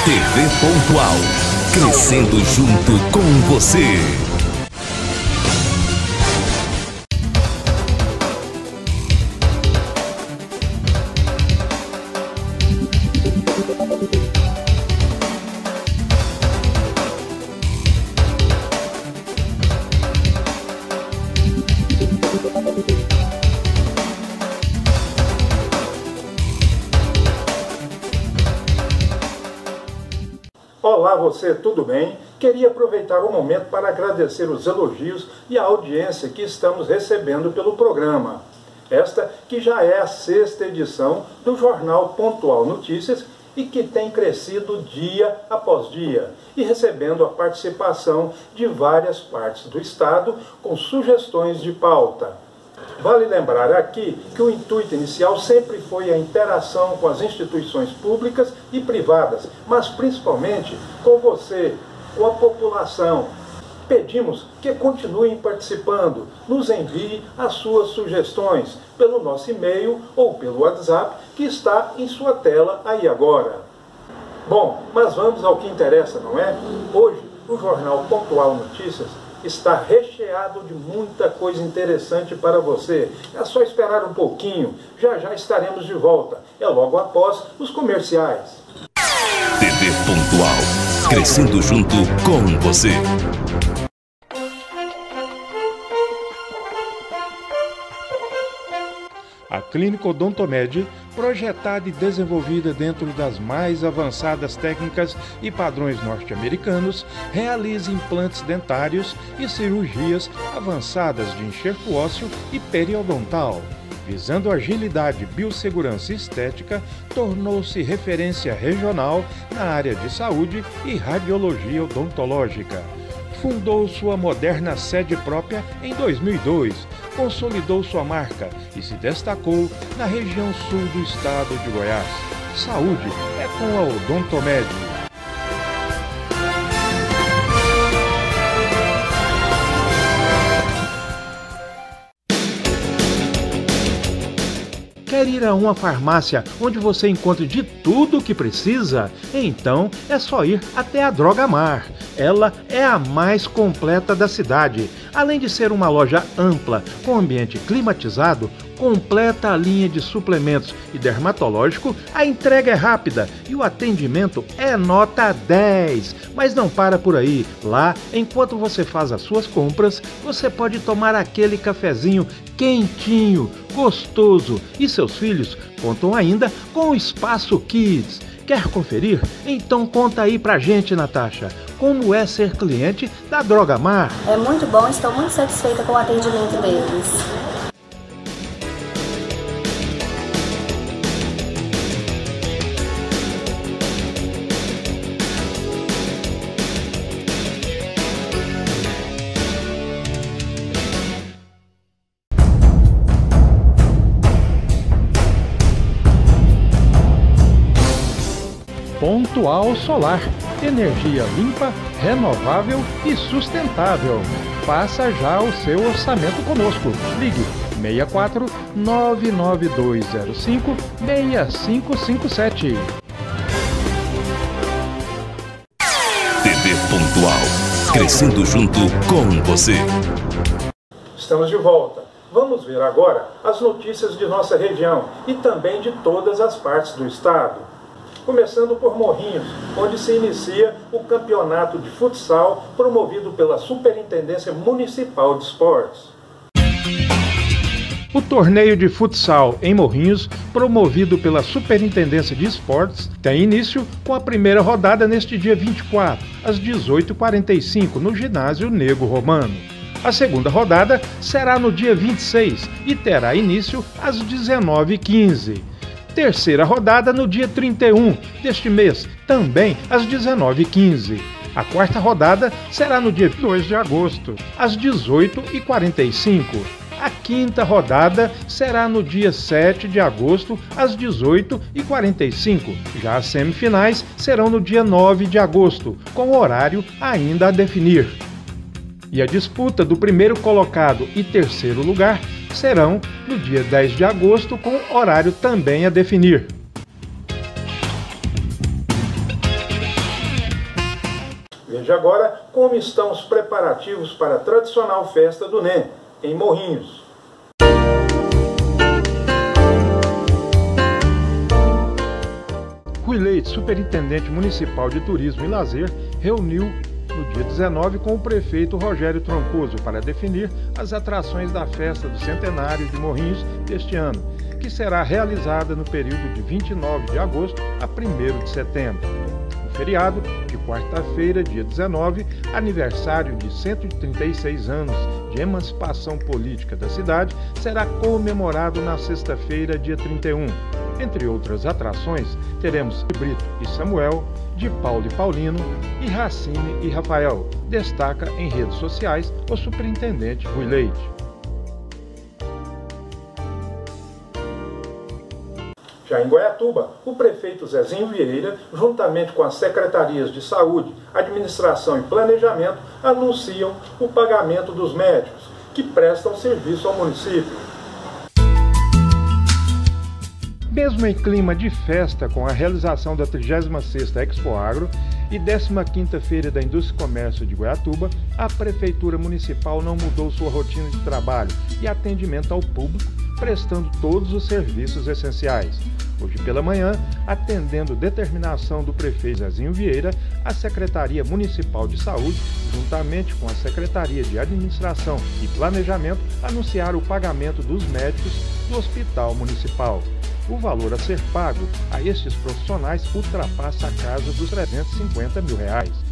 TV Pontual, crescendo junto com você. Olá você, tudo bem? Queria aproveitar o momento para agradecer os elogios e a audiência que estamos recebendo pelo programa. Esta que já é a 6ª edição do Jornal Pontual Notícias e que tem crescido dia após dia e recebendo a participação de várias partes do Estado com sugestões de pauta. Vale lembrar aqui que o intuito inicial sempre foi a interação com as instituições públicas e privadas, mas principalmente com você, com a população. Pedimos que continuem participando, nos envie as suas sugestões pelo nosso e-mail ou pelo WhatsApp que está em sua tela aí agora. Bom, mas vamos ao que interessa, não é? Hoje, o Jornal Pontual Notícias está recheado de muita coisa interessante para você. É só esperar um pouquinho, já já estaremos de volta. É logo após os comerciais. TV Pontual, crescendo junto com você. A Clínica Odontomed, projetada e desenvolvida dentro das mais avançadas técnicas e padrões norte-americanos, realiza implantes dentários e cirurgias avançadas de enxerto ósseo e periodontal. Visando agilidade, biossegurança e estética, tornou-se referência regional na área de saúde e radiologia odontológica. Fundou sua moderna sede própria em 2002, consolidou sua marca e se destacou na região sul do estado de Goiás. Saúde é com a Odontomed. Quer ir a uma farmácia onde você encontre de tudo o que precisa? Então é só ir até a Drogamar. Ela é a mais completa da cidade. Além de ser uma loja ampla, com ambiente climatizado, completa a linha de suplementos e dermatológico, a entrega é rápida e o atendimento é nota 10. Mas não para por aí. Lá, enquanto você faz as suas compras, você pode tomar aquele cafezinho quentinho, gostoso, e seus filhos contam ainda com o Espaço Kids. Quer conferir? Então conta aí pra gente, Natasha, como é ser cliente da Drogamar. É muito bom, estou muito satisfeita com o atendimento deles. Pontual Solar, energia limpa, renovável e sustentável. Faça já o seu orçamento conosco. Ligue 64 99205 6557. TV Pontual, crescendo junto com você. Estamos de volta. Vamos ver agora as notícias de nossa região e também de todas as partes do estado. Começando por Morrinhos, onde se inicia o campeonato de futsal promovido pela Superintendência Municipal de Esportes. O torneio de futsal em Morrinhos, promovido pela Superintendência de Esportes, tem início com a primeira rodada neste dia 24, às 18h45, no ginásio Nego Romano. A segunda rodada será no dia 26 e terá início às 19h15. Terceira rodada no dia 31 deste mês, também às 19h15. A quarta rodada será no dia 2 de agosto, às 18h45. A quinta rodada será no dia 7 de agosto, às 18h45. Já as semifinais serão no dia 9 de agosto, com horário ainda a definir. E a disputa do primeiro colocado e terceiro lugar serão no dia 10 de agosto, com horário também a definir. Veja agora como estão os preparativos para a tradicional festa do NEM, em Morrinhos. Rui Leite, superintendente municipal de turismo e lazer, reuniu no dia 19 com o prefeito Rogério Troncoso para definir as atrações da festa do centenário de Morrinhos deste ano, que será realizada no período de 29 de agosto a 1º de setembro. O feriado de quarta-feira, dia 19, aniversário de 136 anos de emancipação política da cidade, será comemorado na sexta-feira, dia 31. Entre outras atrações, teremos Brito e Samuel, de Paulo e Paulino, e Racine e Rafael, destaca em redes sociais o superintendente Rui Leite. Já em Goiatuba, o prefeito Zezinho Vieira, juntamente com as secretarias de Saúde, Administração e Planejamento, anunciam o pagamento dos médicos que prestam serviço ao município. Mesmo em clima de festa com a realização da 36ª Expo Agro e 15ª Feira da Indústria e Comércio de Goiatuba, a Prefeitura Municipal não mudou sua rotina de trabalho e atendimento ao público, prestando todos os serviços essenciais. Hoje pela manhã, atendendo determinação do prefeito Zezinho Vieira, a Secretaria Municipal de Saúde, juntamente com a Secretaria de Administração e Planejamento, anunciaram o pagamento dos médicos do Hospital Municipal. O valor a ser pago a estes profissionais ultrapassa a casa dos R$350 mil.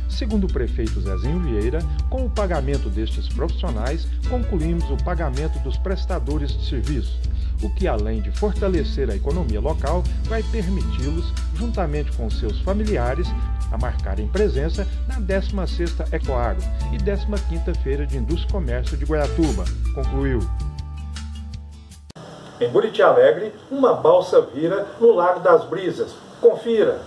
Segundo o prefeito Zezinho Vieira, com o pagamento destes profissionais, concluímos o pagamento dos prestadores de serviço, o que, além de fortalecer a economia local, vai permiti-los, juntamente com seus familiares, a marcarem presença na 16ª Ecoagro e 15ª Feira de Indústria e Comércio de Goiatuba, concluiu. Em Buriti Alegre, uma balsa vira no Lago das Brisas. Confira!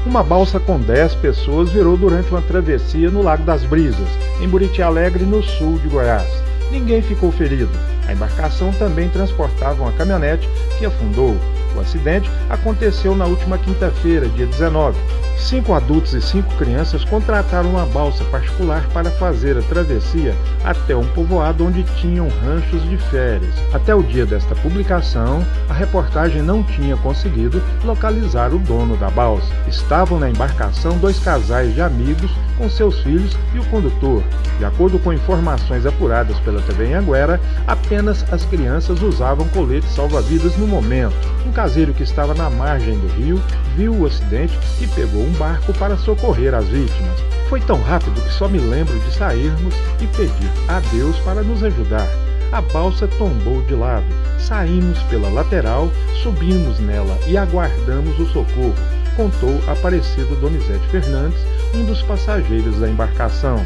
Uma balsa com 10 pessoas virou durante uma travessia no Lago das Brisas, em Buriti Alegre, no sul de Goiás. Ninguém ficou ferido. A embarcação também transportava uma caminhonete que afundou. O acidente aconteceu na última quinta-feira, dia 19. 5 adultos e 5 crianças contrataram uma balsa particular para fazer a travessia até um povoado onde tinham ranchos de férias. Até o dia desta publicação, a reportagem não tinha conseguido localizar o dono da balsa. Estavam na embarcação 2 casais de amigos com seus filhos e o condutor. De acordo com informações apuradas pela TV Anhanguera, apenas as crianças usavam coletes salva-vidas no momento. Um caseiro que estava na margem do rio viu o acidente e pegou um barco para socorrer as vítimas. Foi tão rápido que só me lembro de sairmos e pedir a Deus para nos ajudar. A balsa tombou de lado. Saímos pela lateral, subimos nela e aguardamos o socorro, contou Aparecido Donizete Fernandes, um dos passageiros da embarcação.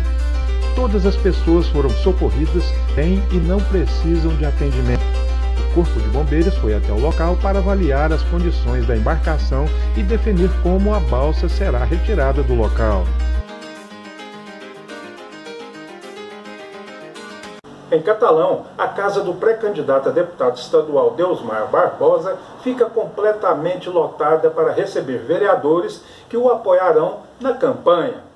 Todas as pessoas foram socorridas bem e não precisam de atendimento. O Corpo de Bombeiros foi até o local para avaliar as condições da embarcação e definir como a balsa será retirada do local. Em Catalão, a casa do pré-candidato a deputado estadual Deusmar Barbosa fica completamente lotada para receber vereadores que o apoiarão na campanha.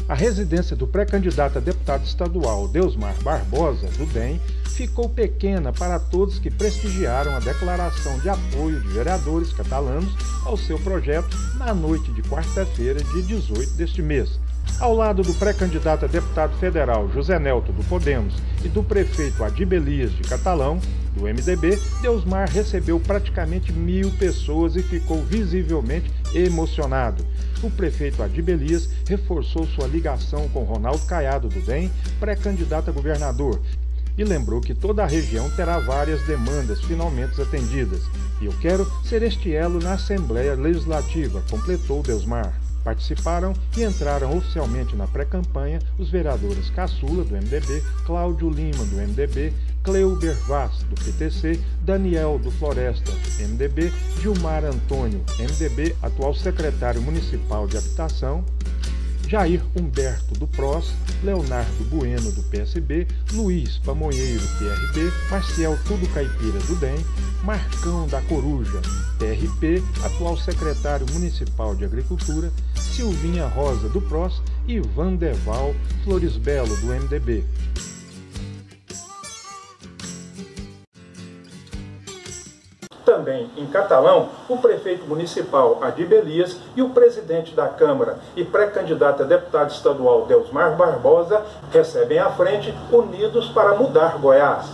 A residência do pré-candidato a deputado estadual Deusmar Barbosa, do DEM, ficou pequena para todos que prestigiaram a declaração de apoio de vereadores catalanos ao seu projeto na noite de quarta-feira, dia 18 deste mês. Ao lado do pré-candidato a deputado federal José Nelto, do Podemos, e do prefeito Adib Elias, de Catalão, do MDB, Deusmar recebeu praticamente 1.000 pessoas e ficou visivelmente emocionado. O prefeito Adib Elias reforçou sua ligação com Ronaldo Caiado, do DEM, pré-candidato a governador, e lembrou que toda a região terá várias demandas finalmente atendidas. E eu quero ser este elo na Assembleia Legislativa, completou Deusmar. Participaram e entraram oficialmente na pré-campanha os vereadores Caçula, do MDB, Cláudio Lima, do MDB, Cleuber Vaz, do PTC, Daniel, do Floresta, MDB, Gilmar Antônio, MDB, atual secretário municipal de Habitação, Jair Humberto do PROS, Leonardo Bueno do PSB, Luiz Pamonheiro PRB, Marcial Tudo Caipira do DEM, Marcão da Coruja, PRP, atual secretário municipal de Agricultura, Silvinha Rosa do PROS e Vandeval Floresbelo do MDB. Também em Catalão, o prefeito municipal Adib Elias e o presidente da Câmara e pré-candidato a deputado estadual Deusmar Barbosa recebem à frente Unidos para Mudar Goiás.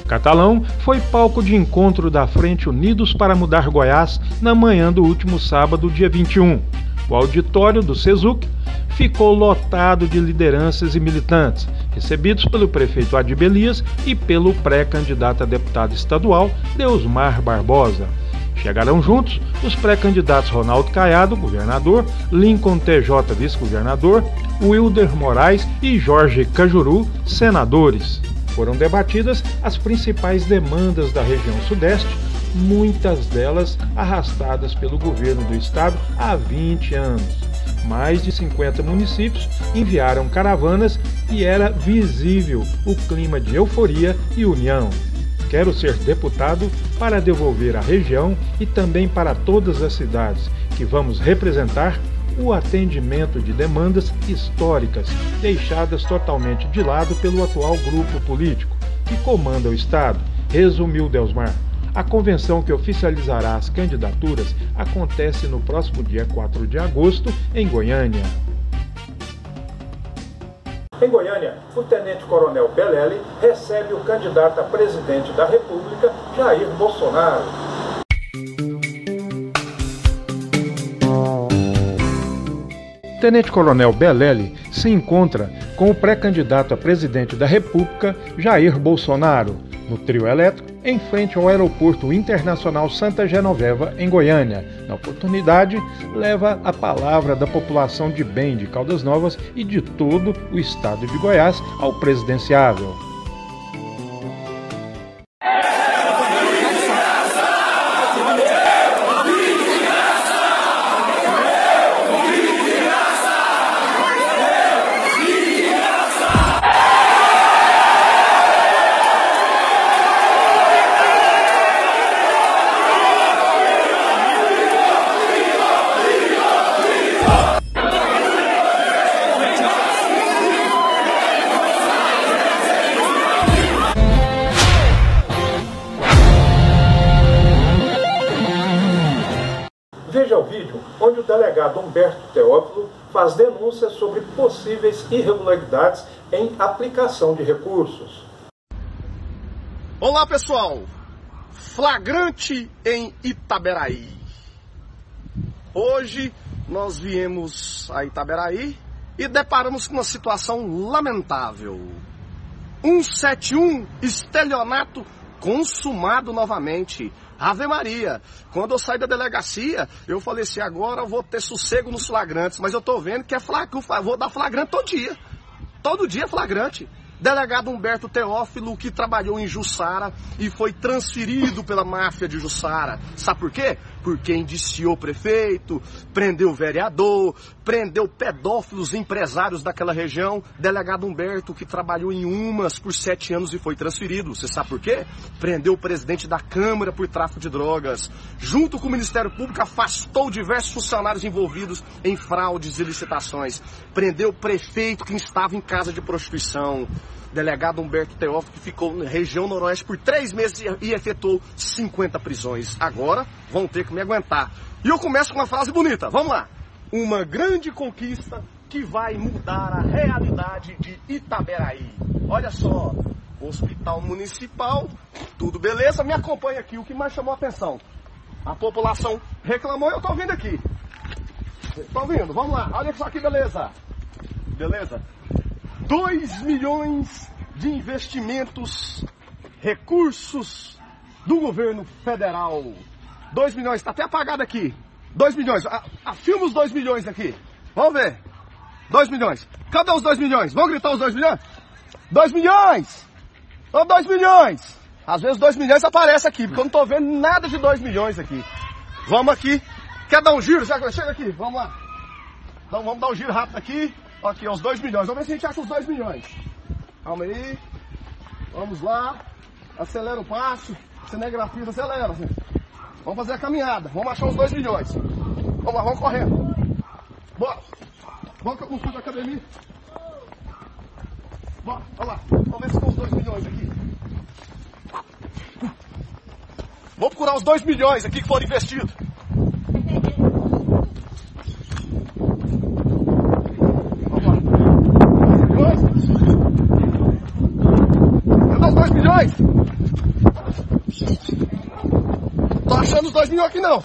Catalão foi palco de encontro da Frente Unidos para Mudar Goiás na manhã do último sábado, dia 21. O auditório do SESUC ficou lotado de lideranças e militantes, recebidos pelo prefeito Adib Elias e pelo pré-candidato a deputado estadual Deusmar Barbosa. Chegaram juntos os pré-candidatos Ronaldo Caiado, governador, Lincoln TJ, vice-governador, Wilder Moraes e Jorge Cajuru, senadores. Foram debatidas as principais demandas da região sudeste, muitas delas arrastadas pelo governo do estado há 20 anos. Mais de 50 municípios enviaram caravanas e era visível o clima de euforia e união. Quero ser deputado para devolver à região e também para todas as cidades que vamos representar o atendimento de demandas históricas deixadas totalmente de lado pelo atual grupo político que comanda o estado, resumiu Deusmar. A convenção que oficializará as candidaturas acontece no próximo dia 4 de agosto, em Goiânia. Em Goiânia, o tenente-coronel Belelli recebe o candidato a presidente da República, Jair Bolsonaro. Tenente-coronel Belelli se encontra com o pré-candidato a presidente da República, Jair Bolsonaro, no trio elétrico, em frente ao Aeroporto Internacional Santa Genoveva, em Goiânia. Na oportunidade, leva a palavra da população de bem de Caldas Novas e de todo o estado de Goiás ao presidenciável. Veja o vídeo onde o delegado Humberto Teófilo faz denúncias sobre possíveis irregularidades em aplicação de recursos. Olá pessoal, flagrante em Itaberaí. Hoje nós viemos a Itaberaí e deparamos com uma situação lamentável. 171, estelionato consumado novamente. Ave Maria, quando eu saí da delegacia, eu falei assim, agora eu vou ter sossego nos flagrantes, mas eu tô vendo que vou dar flagrante todo dia é flagrante. Delegado Humberto Teófilo, que trabalhou em Jussara e foi transferido pela máfia de Jussara. Sabe por quê? Porque indiciou o prefeito, prendeu o vereador, prendeu pedófilos empresários daquela região. Delegado Humberto, que trabalhou em Umas por 7 anos e foi transferido. Você sabe por quê? Prendeu o presidente da Câmara por tráfico de drogas. Junto com o Ministério Público, afastou diversos funcionários envolvidos em fraudes e licitações. Prendeu o prefeito que estava em casa de prostituição. Delegado Humberto Teófilo, que ficou na região noroeste por 3 meses e efetuou 50 prisões. Agora vão ter que me aguentar. E eu começo com uma frase bonita, vamos lá. Uma grande conquista que vai mudar a realidade de Itaberaí. Olha só, hospital municipal, tudo beleza, me acompanha aqui. O que mais chamou a atenção? A população reclamou e eu tô vindo aqui. Tô vindo, vamos lá, olha só que beleza. Beleza? 2 milhões de investimentos, recursos do governo federal. 2 milhões, tá até apagado aqui. 2 milhões, filma os 2 milhões aqui. Vamos ver. 2 milhões. Cadê os 2 milhões? Vamos gritar os 2 milhões? 2 milhões! Ô, 2 milhões! Às vezes 2 milhões aparece aqui, porque eu não tô vendo nada de 2 milhões aqui. Vamos aqui. Quer dar um giro? Chega aqui, vamos lá. Então vamos dar um giro rápido aqui. Aqui, os 2 milhões. Vamos ver se a gente acha os 2 milhões. Calma aí. Vamos lá. Acelera o passo. Cinegrafista, acelera. Vamos fazer a caminhada. Vamos achar os 2 milhões. Vamos lá, vamos correndo. Bora. Vamos que eu não fui da academia. Bora, olha lá. Vamos ver se estão os 2 milhões aqui. Vamos procurar os 2 milhões aqui que foram investidos. Vamos lá. 2 milhões? Cadê os 2 milhões? Tô achando os 2 milhões aqui não.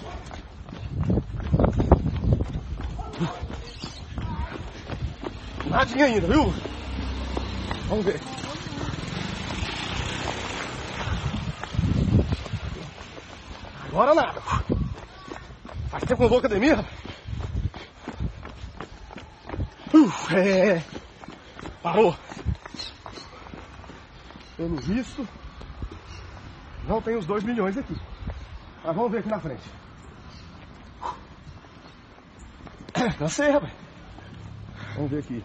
Nadinha ainda, viu? Vamos ver. Agora nada. Faz tempo que eu vou à academia, rapaz. Parou. Pelo visto, não tem os 2 milhões aqui. Mas vamos ver aqui na frente. Cansei, rapaz. Vamos ver aqui.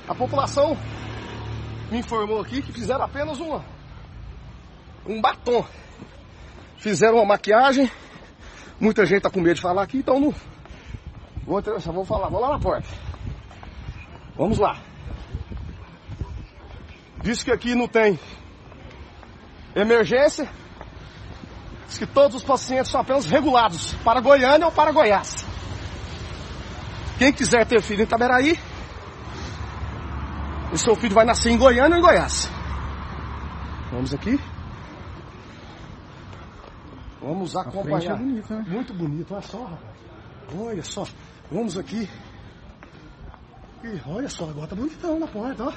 A população me informou aqui que fizeram apenas um batom. Fizeram uma maquiagem. Muita gente tá com medo de falar aqui, então não vou falar. Vou lá na porta. Vamos lá. Diz que aqui não tem emergência. Diz que todos os pacientes são apenas regulados para Goiânia ou para Goiás. Quem quiser ter filho em Itaberaí, o seu filho vai nascer em Goiânia ou em Goiás. Vamos aqui. Vamos acompanhar. É bonito, né? Muito bonito, olha só, rapaz. Olha só. Vamos aqui. E olha só, agora tá bonitão na porta, ó.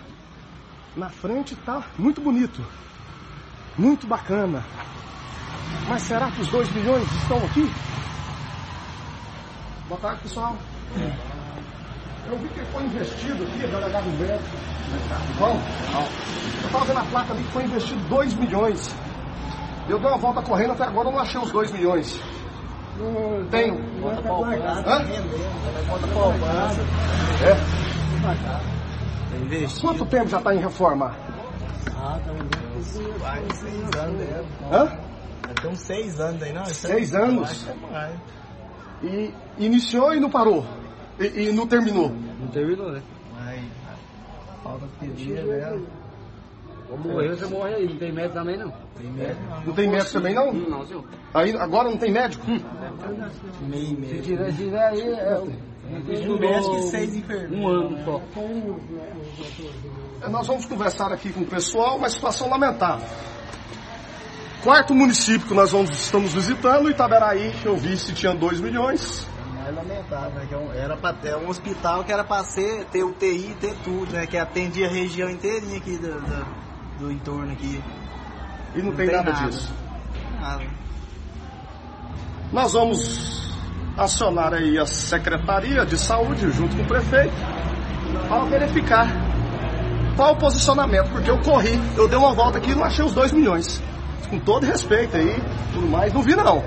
Na frente tá muito bonito. Muito bacana. Mas será que os 2 milhões estão aqui? Boa tarde, pessoal. Eu vi que foi investido aqui, delegado Humberto. Bom, eu tava vendo a placa ali que foi investido 2 milhões. Eu dei uma volta correndo, até agora eu não achei os 2 milhões. Tenho. Conta poupança. Hã? Conta poupança. Quanto tempo já está em reforma? Uns 6 anos, né? Hã? Tem uns 6 anos aí, não? 6 anos. E iniciou e não parou? E não terminou? Não terminou, né? Mas falta de dia, né? Vou morrer, você morre aí. Não tem médico também, não? Tem médico não. Não tem médico também, não? Não, senhor. Aí, agora não tem médico? Meio médico. Se tiver aí, um médico e 6 enfermeiros. Um ano só. Nós vamos conversar aqui com o pessoal, uma situação lamentável. 4º município que nós estamos visitando, Itaberaí, eu vi se tinha 2 milhões. É lamentável, né? Que era para ter um hospital que era para ter UTI, ter tudo, né? Que atendia a região inteirinha aqui do entorno aqui. E não tem nada disso. Nada. Nós vamos acionar aí a Secretaria de Saúde junto com o prefeito para verificar qual o posicionamento, porque eu corri, eu dei uma volta aqui e não achei os 2 milhões. Com todo respeito aí, tudo mais, não vi não.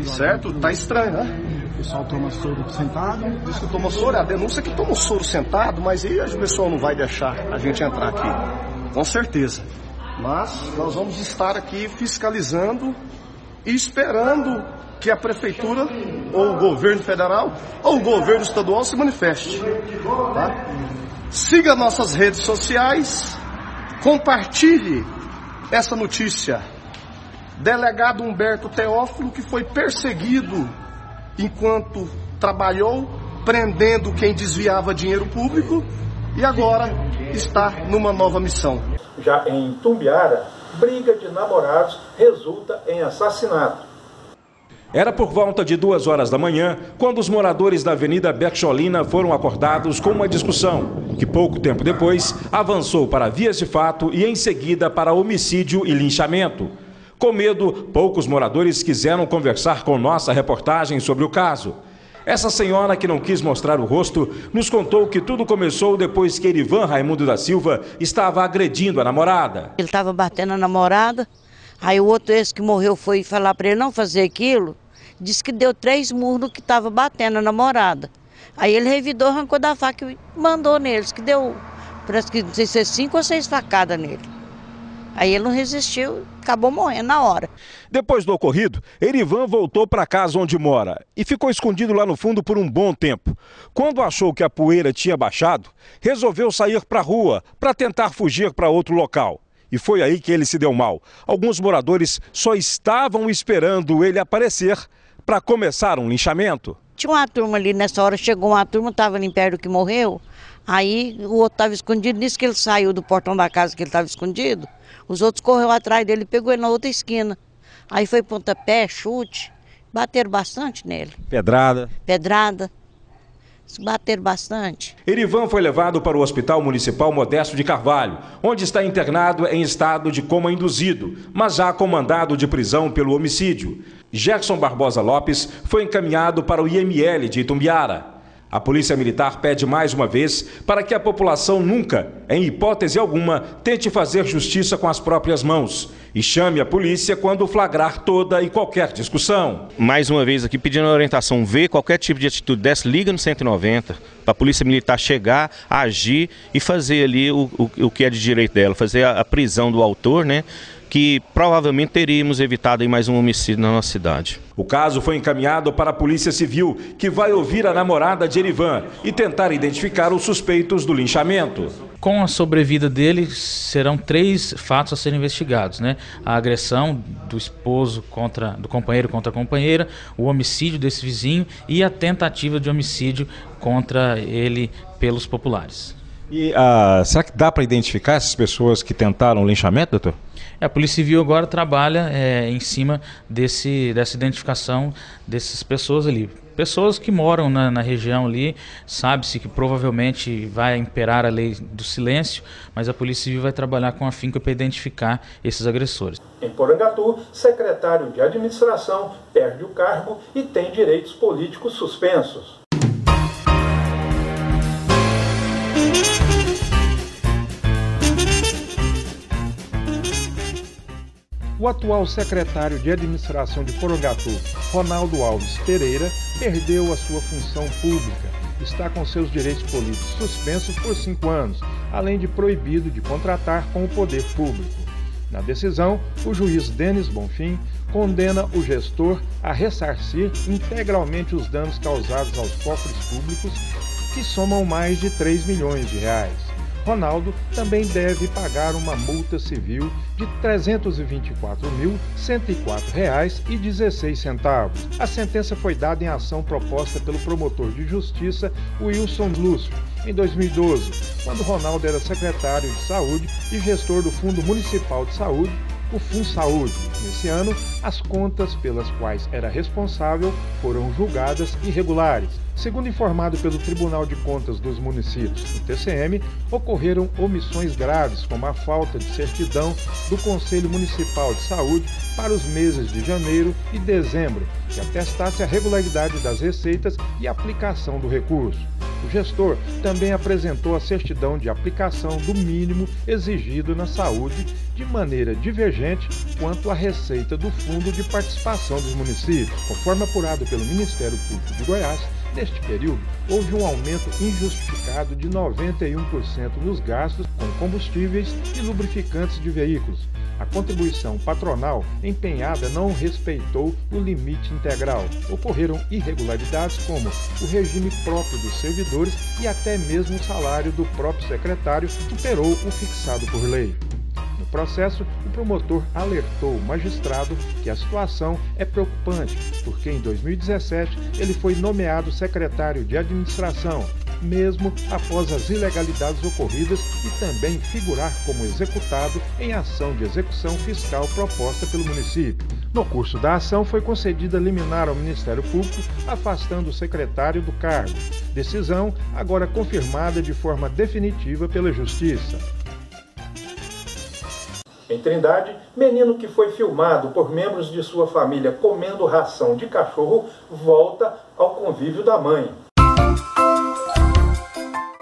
Certo? Tá estranho, né? O pessoal toma soro sentado. Diz que toma soro, é a denúncia que toma soro sentado, mas aí o pessoal não vai deixar a gente entrar aqui. Com certeza. Mas nós vamos estar aqui fiscalizando e esperando que a prefeitura, ou o governo federal, ou o governo estadual se manifeste. Tá? Siga nossas redes sociais, compartilhe essa notícia. Delegado Humberto Teófilo, que foi perseguido enquanto trabalhou, prendendo quem desviava dinheiro público, e agora está numa nova missão. Já em Tumbiara, briga de namorados resulta em assassinato. Era por volta de 2 horas da manhã, quando os moradores da Avenida Bercholina foram acordados com uma discussão, que pouco tempo depois avançou para vias de fato e em seguida para homicídio e linchamento. Com medo, poucos moradores quiseram conversar com nossa reportagem sobre o caso. Essa senhora, que não quis mostrar o rosto, nos contou que tudo começou depois que Erivan Raimundo da Silva estava agredindo a namorada. Ele estava batendo a namorada, aí o outro, esse que morreu, foi falar para ele não fazer aquilo, Disse que deu 3 murros no que estava batendo a namorada. Aí ele revidou, arrancou da faca e mandou neles, que deu, parece que não sei se é 5 ou 6 facadas nele. Aí ele não resistiu, acabou morrendo na hora. Depois do ocorrido, Erivan voltou para casa onde mora e ficou escondido lá no fundo por um bom tempo. Quando achou que a poeira tinha baixado, resolveu sair para a rua para tentar fugir para outro local. E foi aí que ele se deu mal. Alguns moradores só estavam esperando ele aparecer para começar um linchamento. Tinha uma turma ali, nessa hora chegou uma turma, estava ali perto do que morreu. Aí o outro estava escondido, nisso que ele saiu do portão da casa que ele estava escondido. Os outros correram atrás dele, pegou ele na outra esquina. Aí foi pontapé, chute, bateram bastante nele. Pedrada. Pedrada. Bateram bastante. Erivan foi levado para o Hospital Municipal Modesto de Carvalho, onde está internado em estado de coma induzido, mas já com mandado de prisão pelo homicídio. Gerson Barbosa Lopes foi encaminhado para o IML de Itumbiara. A Polícia Militar pede mais uma vez para que a população nunca, em hipótese alguma, tente fazer justiça com as próprias mãos e chame a polícia quando flagrar toda e qualquer discussão. Mais uma vez aqui pedindo orientação, vê qualquer tipo de atitude dessa, liga no 190 para a Polícia Militar chegar, agir e fazer ali o que é de direito dela, fazer a prisão do autor, né? Que provavelmente teríamos evitado aí mais um homicídio na nossa cidade. O caso foi encaminhado para a Polícia Civil, que vai ouvir a namorada de Erivan e tentar identificar os suspeitos do linchamento. Com a sobrevida dele, serão 3 fatos a serem investigados, né? A agressão do esposo do companheiro contra a companheira, o homicídio desse vizinho e a tentativa de homicídio contra ele pelos populares. E será que dá para identificar essas pessoas que tentaram o linchamento, doutor? A Polícia Civil agora trabalha em cima dessa identificação dessas pessoas ali. Pessoas que moram na região ali, sabe-se que provavelmente vai imperar a lei do silêncio, mas a Polícia Civil vai trabalhar com afinco para identificar esses agressores. Em Porangatu, secretário de administração perde o cargo e tem direitos políticos suspensos. O atual secretário de administração de Porangatu, Ronaldo Alves Pereira, perdeu a sua função pública. Está com seus direitos políticos suspensos por 5 anos, além de proibido de contratar com o poder público. Na decisão, o juiz Denis Bonfim condena o gestor a ressarcir integralmente os danos causados aos cofres públicos, que somam mais de 3 milhões de reais. Ronaldo também deve pagar uma multa civil de R$ 324.104,16. A sentença foi dada em ação proposta pelo promotor de justiça Wilson Lúcio em 2012, quando Ronaldo era secretário de Saúde e gestor do Fundo Municipal de Saúde, o FunSaúde. Nesse ano, as contas pelas quais era responsável foram julgadas irregulares. Segundo informado pelo Tribunal de Contas dos Municípios, o TCM, ocorreram omissões graves, como a falta de certidão do Conselho Municipal de Saúde para os meses de janeiro e dezembro, que atestasse a regularidade das receitas e aplicação do recurso. O gestor também apresentou a certidão de aplicação do mínimo exigido na saúde de maneira divergente quanto à receita do Fundo de Participação dos Municípios. Conforme apurado pelo Ministério Público de Goiás, neste período, houve um aumento injustificado de 91% nos gastos com combustíveis e lubrificantes de veículos. A contribuição patronal empenhada não respeitou o limite integral. Ocorreram irregularidades como o regime próprio dos servidores e até mesmo o salário do próprio secretário superou o fixado por lei. No processo, o promotor alertou o magistrado que a situação é preocupante, porque em 2017 ele foi nomeado secretário de administração, mesmo após as ilegalidades ocorridas e também figurar como executado em ação de execução fiscal proposta pelo município. No curso da ação foi concedida liminar ao Ministério Público, afastando o secretário do cargo. Decisão agora confirmada de forma definitiva pela Justiça. Em Trindade, menino que foi filmado por membros de sua família comendo ração de cachorro volta ao convívio da mãe.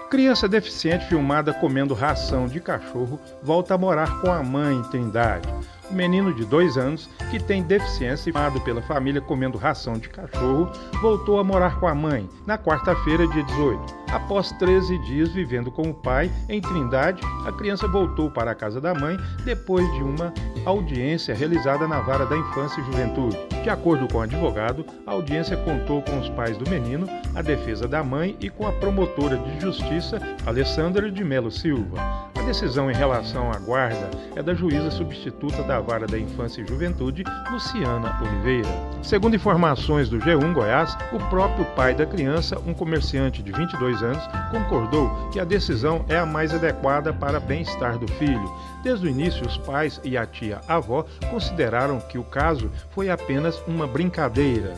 Criança deficiente filmada comendo ração de cachorro volta a morar com a mãe em Trindade. O menino de 2 anos, que tem deficiência e amado pela família comendo ração de cachorro, voltou a morar com a mãe na quarta-feira, dia 18. Após 13 dias vivendo com o pai em Trindade, a criança voltou para a casa da mãe depois de uma audiência realizada na Vara da Infância e Juventude. De acordo com o advogado, a audiência contou com os pais do menino, a defesa da mãe e com a promotora de justiça, Alessandra de Melo Silva. A decisão em relação à guarda é da juíza substituta da Vara da Infância e Juventude, Luciana Oliveira. Segundo informações do G1 Goiás, o próprio pai da criança, um comerciante de 22 anos, concordou que a decisão é a mais adequada para o bem-estar do filho. Desde o início, os pais e a tia-avó consideraram que o caso foi apenas uma brincadeira.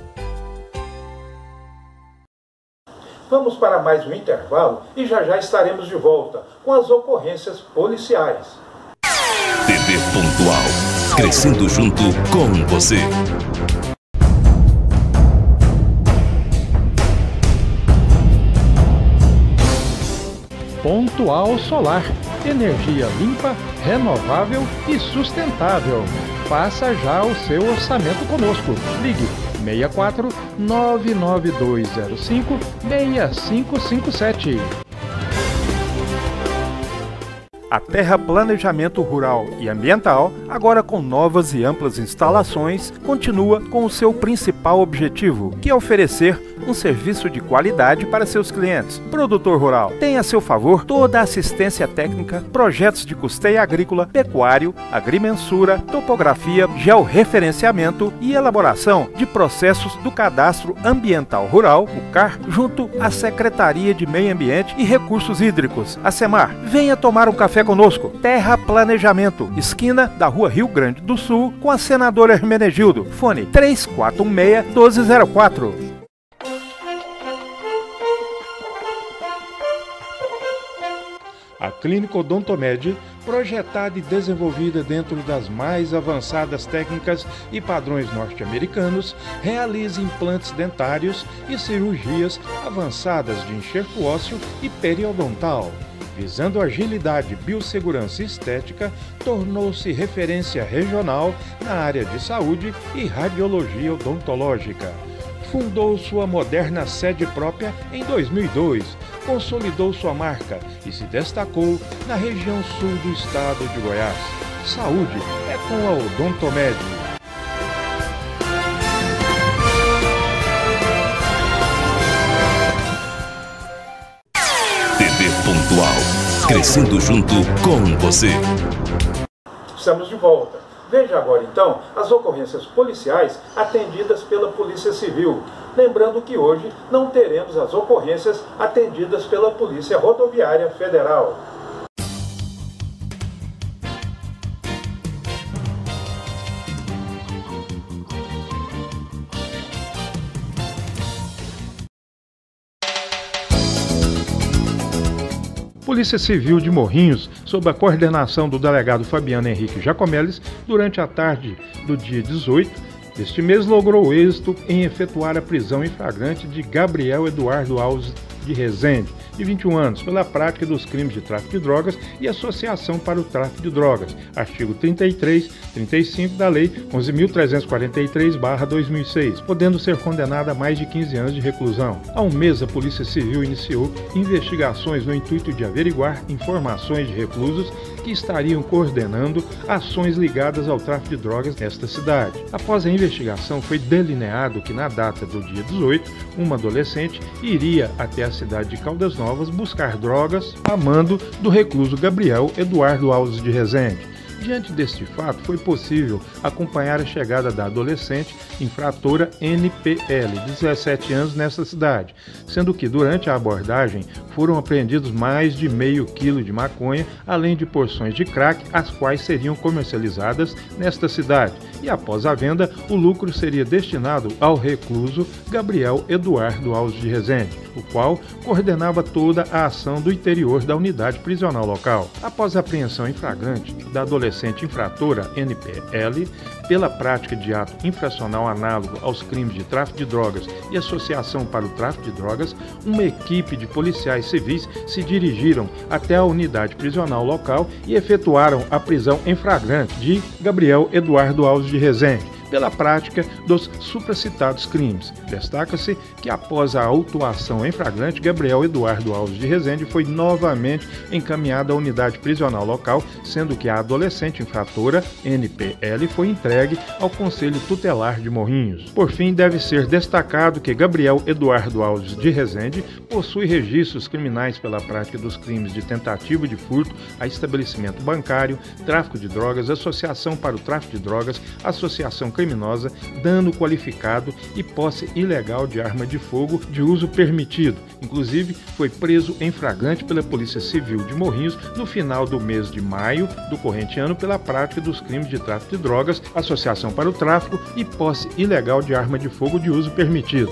Vamos para mais um intervalo e já estaremos de volta com as ocorrências policiais. TV Pontual, crescendo junto com você. Pontual Solar, energia limpa, renovável e sustentável. Faça já o seu orçamento conosco. Ligue 64 99205 6557. A Terra Planejamento Rural e Ambiental, agora com novas e amplas instalações, continua com o seu principal objetivo, que é oferecer um serviço de qualidade para seus clientes. Produtor rural tem a seu favor toda a assistência técnica, projetos de custeio agrícola, pecuário, agrimensura, topografia, georreferenciamento e elaboração de processos do Cadastro Ambiental Rural, o CAR, junto à Secretaria de Meio Ambiente e Recursos Hídricos, a SEMAR. Venha tomar um café conosco. Terra Planejamento, esquina da Rua Rio Grande do Sul, com a senadora Hermenegildo. Fone 3416-1204. A Clínica Odontomed, projetada e desenvolvida dentro das mais avançadas técnicas e padrões norte-americanos, realiza implantes dentários e cirurgias avançadas de enxerto ósseo e periodontal. Visando agilidade, biossegurança e estética, tornou-se referência regional na área de saúde e radiologia odontológica. Fundou sua moderna sede própria em 2002, consolidou sua marca e se destacou na região sul do estado de Goiás. Saúde é com a Odontomed. TV Pontual, crescendo junto com você. Estamos de volta. Veja agora, então, as ocorrências policiais atendidas pela Polícia Civil. Lembrando que hoje não teremos as ocorrências atendidas pela Polícia Rodoviária Federal. Polícia Civil de Morrinhos, sob a coordenação do delegado Fabiano Henrique Jacomeles, durante a tarde do dia 18 deste mês, logrou êxito em efetuar a prisão em flagrante de Gabriel Eduardo Alves de Rezende, de 21 anos, pela prática dos crimes de tráfico de drogas e associação para o tráfico de drogas, artigo 33, 35 da Lei 11.343/2006, podendo ser condenada a mais de 15 anos de reclusão. Há um mês, a Polícia Civil iniciou investigações no intuito de averiguar informações de reclusos que estariam coordenando ações ligadas ao tráfico de drogas nesta cidade. Após a investigação, foi delineado que na data do dia 18, uma adolescente iria até a cidade de Caldas Novas buscar drogas a mando do recluso Gabriel Eduardo Alves de Rezende. Diante deste fato, foi possível acompanhar a chegada da adolescente infratora NPL, de 17 anos, nesta cidade, sendo que durante a abordagem foram apreendidos mais de meio quilo de maconha, além de porções de crack, as quais seriam comercializadas nesta cidade. e após a venda, o lucro seria destinado ao recluso Gabriel Eduardo Alves de Rezende, o qual coordenava toda a ação do interior da unidade prisional local. Após a apreensão em flagrante da adolescente infratora NPL pela prática de ato infracional análogo aos crimes de tráfico de drogas e associação para o tráfico de drogas, uma equipe de policiais civis se dirigiram até a unidade prisional local e efetuaram a prisão em flagrante de Gabriel Eduardo Alves de Rezende pela prática dos supracitados crimes. Destaca-se que após a autuação em flagrante, Gabriel Eduardo Alves de Rezende foi novamente encaminhado à unidade prisional local, sendo que a adolescente infratora NPL foi entregue ao Conselho Tutelar de Morrinhos. Por fim, deve ser destacado que Gabriel Eduardo Alves de Rezende possui registros criminais pela prática dos crimes de tentativa de furto a estabelecimento bancário, tráfico de drogas, associação para o tráfico de drogas, associação criminosa, dano qualificado e posse ilegal de arma de fogo de uso permitido. Inclusive, foi preso em flagrante pela Polícia Civil de Morrinhos no final do mês de maio do corrente ano pela prática dos crimes de tráfico de drogas, associação para o tráfico e posse ilegal de arma de fogo de uso permitido.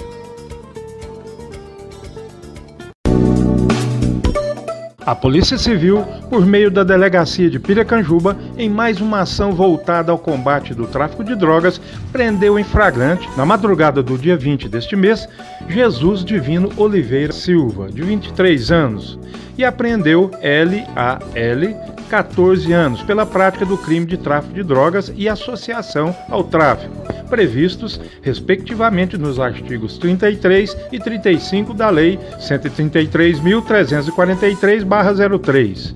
A Polícia Civil, por meio da Delegacia de Piracanjuba, em mais uma ação voltada ao combate do tráfico de drogas, prendeu em flagrante, na madrugada do dia 20 deste mês, Jesus Divino Oliveira Silva, de 23 anos, e apreendeu L.A.L., 14 anos, pela prática do crime de tráfico de drogas e associação ao tráfico, previstos, respectivamente, nos artigos 33 e 35 da Lei 133.343/03.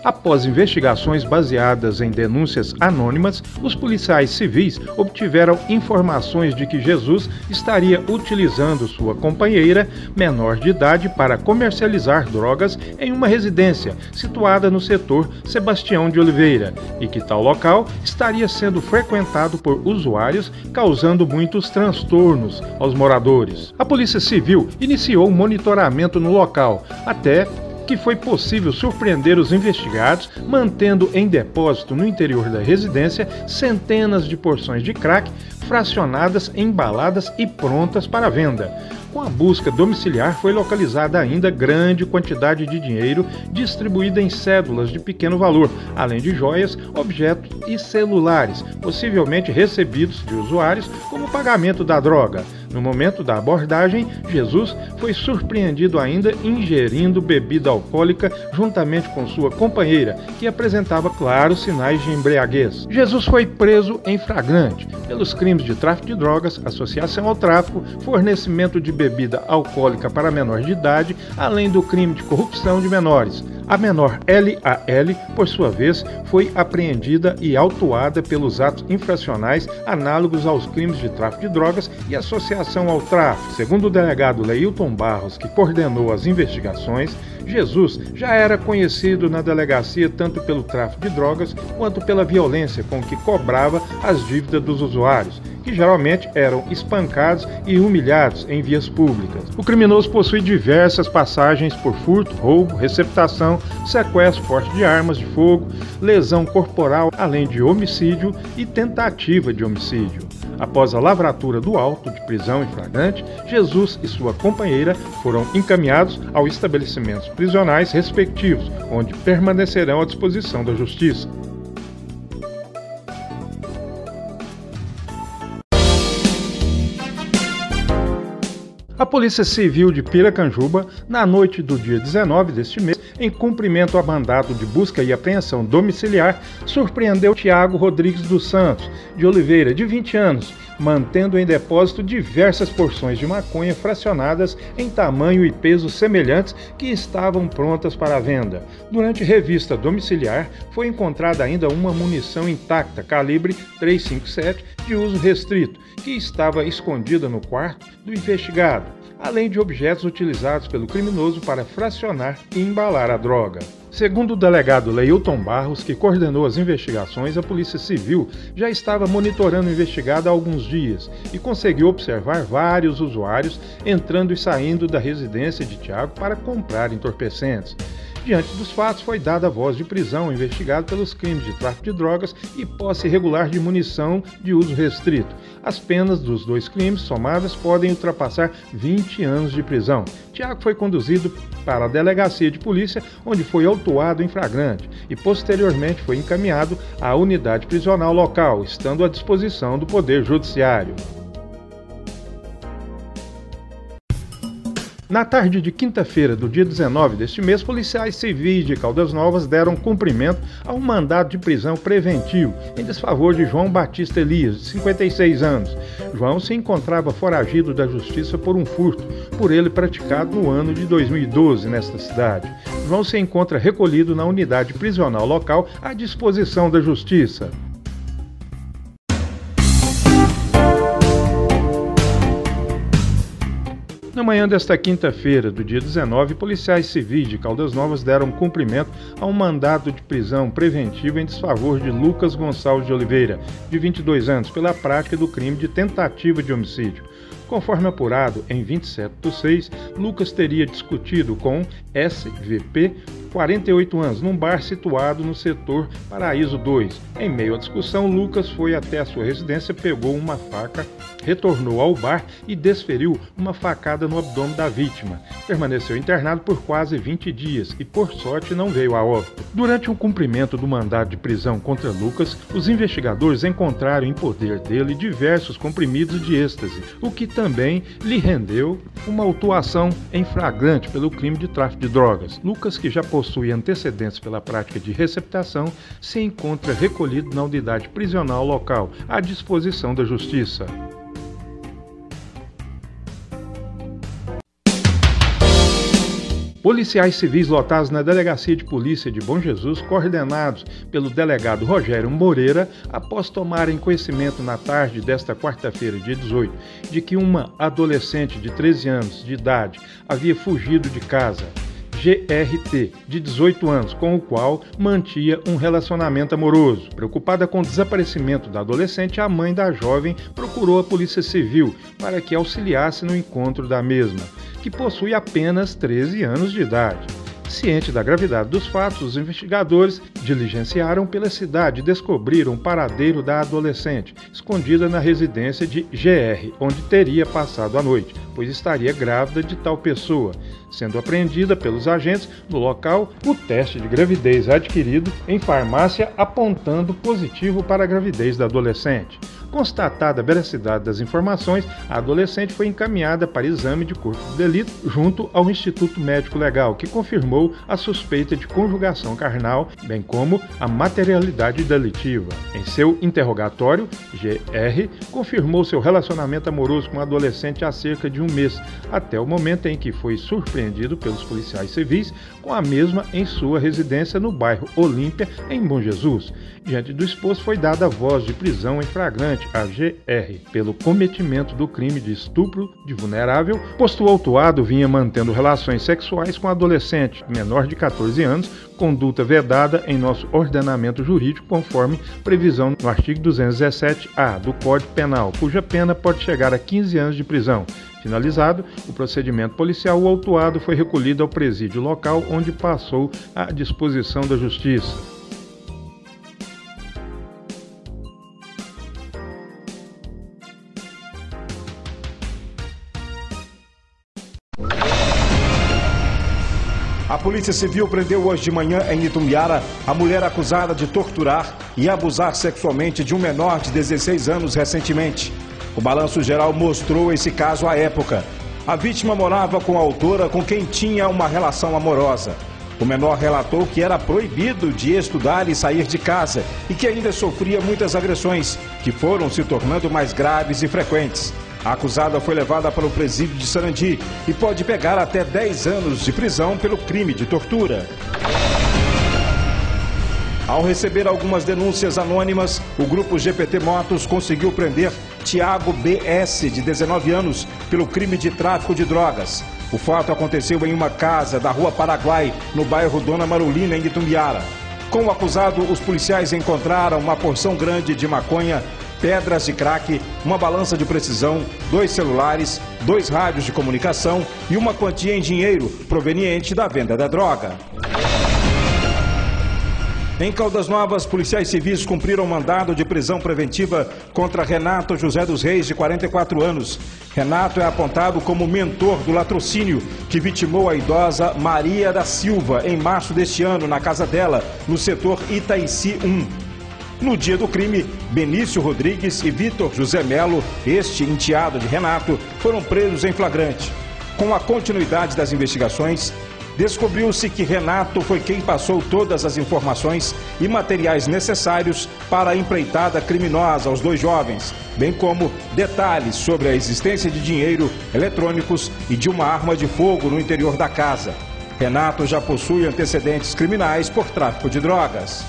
Após investigações baseadas em denúncias anônimas, os policiais civis obtiveram informações de que Jesus estaria utilizando sua companheira, menor de idade, para comercializar drogas em uma residência situada no setor Sebastião de Oliveira e que tal local estaria sendo frequentado por usuários, causando muitos transtornos aos moradores. A Polícia Civil iniciou um monitoramento no local, até que foi possível surpreender os investigados, mantendo em depósito no interior da residência centenas de porções de crack fracionadas, embaladas e prontas para venda. Com a busca domiciliar foi localizada ainda grande quantidade de dinheiro distribuída em cédulas de pequeno valor, além de joias, objetos e celulares, possivelmente recebidos de usuários como pagamento da droga. No momento da abordagem, Jesus foi surpreendido ainda ingerindo bebida alcoólica juntamente com sua companheira, que apresentava claros sinais de embriaguez. Jesus foi preso em flagrante pelos crimes de tráfico de drogas, associação ao tráfico, fornecimento de bebida alcoólica para menor de idade, além do crime de corrupção de menores. A menor L.A.L., por sua vez, foi apreendida e autuada pelos atos infracionais análogos aos crimes de tráfico de drogas e associação ao tráfico. Segundo o delegado Leilton Barros, que coordenou as investigações, Jesus já era conhecido na delegacia tanto pelo tráfico de drogas quanto pela violência com que cobrava as dívidas dos usuários, que geralmente eram espancados e humilhados em vias públicas. O criminoso possui diversas passagens por furto, roubo, receptação, sequestro, porte de armas de fogo, lesão corporal, além de homicídio e tentativa de homicídio. Após a lavratura do auto de prisão em flagrante, Jesus e sua companheira foram encaminhados aos estabelecimentos prisionais respectivos, onde permanecerão à disposição da Justiça. A Polícia Civil de Piracanjuba, na noite do dia 19 deste mês, em cumprimento a mandato de busca e apreensão domiciliar, surpreendeu Tiago Rodrigues dos Santos, de Oliveira, de 20 anos, mantendo em depósito diversas porções de maconha fracionadas em tamanho e peso semelhantes que estavam prontas para a venda. Durante revista domiciliar, foi encontrada ainda uma munição intacta, calibre .357, de uso restrito, que estava escondida no quarto do investigado, além de objetos utilizados pelo criminoso para fracionar e embalar a droga. Segundo o delegado Leilton Barros, que coordenou as investigações, a Polícia Civil já estava monitorando o investigado há alguns dias e conseguiu observar vários usuários entrando e saindo da residência de Tiago para comprar entorpecentes. Diante dos fatos, foi dada a voz de prisão ao investigado pelos crimes de tráfico de drogas e posse irregular de munição de uso restrito. As penas dos dois crimes somadas podem ultrapassar 20 anos de prisão. Tiago foi conduzido para a delegacia de polícia, onde foi autuado em flagrante e posteriormente foi encaminhado à unidade prisional local, estando à disposição do Poder Judiciário. Na tarde de quinta-feira do dia 19 deste mês, policiais civis de Caldas Novas deram cumprimento a um mandado de prisão preventivo em desfavor de João Batista Elias, de 56 anos. João se encontrava foragido da justiça por um furto, por ele praticado no ano de 2012 nesta cidade. João se encontra recolhido na unidade prisional local à disposição da justiça. Na manhã desta quinta-feira, do dia 19, policiais civis de Caldas Novas deram cumprimento a um mandado de prisão preventivo em desfavor de Lucas Gonçalves de Oliveira, de 22 anos, pela prática do crime de tentativa de homicídio. Conforme apurado, em 27/6, Lucas teria discutido com SVP, 48 anos, num bar situado no setor Paraíso 2. Em meio à discussão, Lucas foi até a sua residência, pegou uma faca, retornou ao bar e desferiu uma facada no abdômen da vítima. Permaneceu internado por quase 20 dias e, por sorte, não veio a óbito. Durante o cumprimento do mandado de prisão contra Lucas, os investigadores encontraram em poder dele diversos comprimidos de êxtase, o que também lhe rendeu uma autuação em flagrante pelo crime de tráfico de drogas. Lucas, que já possui antecedentes pela prática de receptação, se encontra recolhido na unidade prisional local, à disposição da Justiça. Policiais civis lotados na Delegacia de Polícia de Bom Jesus, coordenados pelo delegado Rogério Moreira, após tomarem conhecimento na tarde desta quarta-feira, dia 18, de que uma adolescente de 13 anos de idade havia fugido de casa, GRT, de 18 anos, com o qual mantinha um relacionamento amoroso. Preocupada com o desaparecimento da adolescente, a mãe da jovem procurou a Polícia Civil para que auxiliasse no encontro da mesma, que possui apenas 13 anos de idade. Ciente da gravidade dos fatos, os investigadores diligenciaram pela cidade e descobriram o paradeiro da adolescente, escondida na residência de GR, onde teria passado a noite, pois estaria grávida de tal pessoa, sendo apreendida pelos agentes no local o teste de gravidez adquirido em farmácia apontando positivo para a gravidez da adolescente. Constatada a veracidade das informações, a adolescente foi encaminhada para exame de corpo de delito junto ao Instituto Médico Legal, que confirmou a suspeita de conjugação carnal, bem como a materialidade delitiva. Em seu interrogatório, GR confirmou seu relacionamento amoroso com a adolescente há cerca de um mês, até o momento em que foi surpreendido pelos policiais civis com a mesma em sua residência no bairro Olímpia, em Bom Jesus. Diante do exposto, foi dada a voz de prisão em flagrante a GR pelo cometimento do crime de estupro de vulnerável, posto o autuado vinha mantendo relações sexuais com adolescente menor de 14 anos, conduta vedada em nosso ordenamento jurídico conforme previsão no artigo 217-A do Código Penal, cuja pena pode chegar a 15 anos de prisão. Finalizado o procedimento policial, o autuado foi recolhido ao presídio local, onde passou à disposição da Justiça. A Polícia Civil prendeu hoje de manhã em Itumbiara a mulher acusada de torturar e abusar sexualmente de um menor de 16 anos recentemente. O balanço geral mostrou esse caso à época. A vítima morava com a autora, com quem tinha uma relação amorosa. O menor relatou que era proibido de estudar e sair de casa e que ainda sofria muitas agressões, que foram se tornando mais graves e frequentes. A acusada foi levada para o presídio de Sarandi e pode pegar até 10 anos de prisão pelo crime de tortura. Ao receber algumas denúncias anônimas, o grupo GPT Motos conseguiu prender Tiago BS, de 19 anos, pelo crime de tráfico de drogas. O fato aconteceu em uma casa da Rua Paraguai, no bairro Dona Marulina, em Itumbiara. Com o acusado, os policiais encontraram uma porção grande de maconha, pedras de crack, uma balança de precisão, 2 celulares, 2 rádios de comunicação e uma quantia em dinheiro proveniente da venda da droga. Em Caldas Novas, policiais civis cumpriram mandado de prisão preventiva contra Renato José dos Reis, de 44 anos. Renato é apontado como mentor do latrocínio que vitimou a idosa Maria da Silva em março deste ano na casa dela, no setor Itaici 1. No dia do crime, Benício Rodrigues e Vitor José Melo, este enteado de Renato, foram presos em flagrante. Com a continuidade das investigações, descobriu-se que Renato foi quem passou todas as informações e materiais necessários para a empreitada criminosa aos dois jovens, bem como detalhes sobre a existência de dinheiro, eletrônicos e de uma arma de fogo no interior da casa. Renato já possui antecedentes criminais por tráfico de drogas.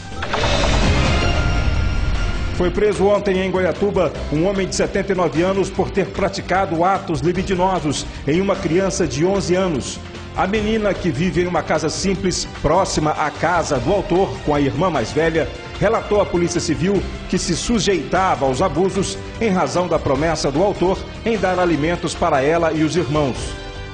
Foi preso ontem em Goiatuba um homem de 79 anos por ter praticado atos libidinosos em uma criança de 11 anos. A menina, que vive em uma casa simples próxima à casa do autor com a irmã mais velha, relatou à Polícia Civil que se sujeitava aos abusos em razão da promessa do autor em dar alimentos para ela e os irmãos.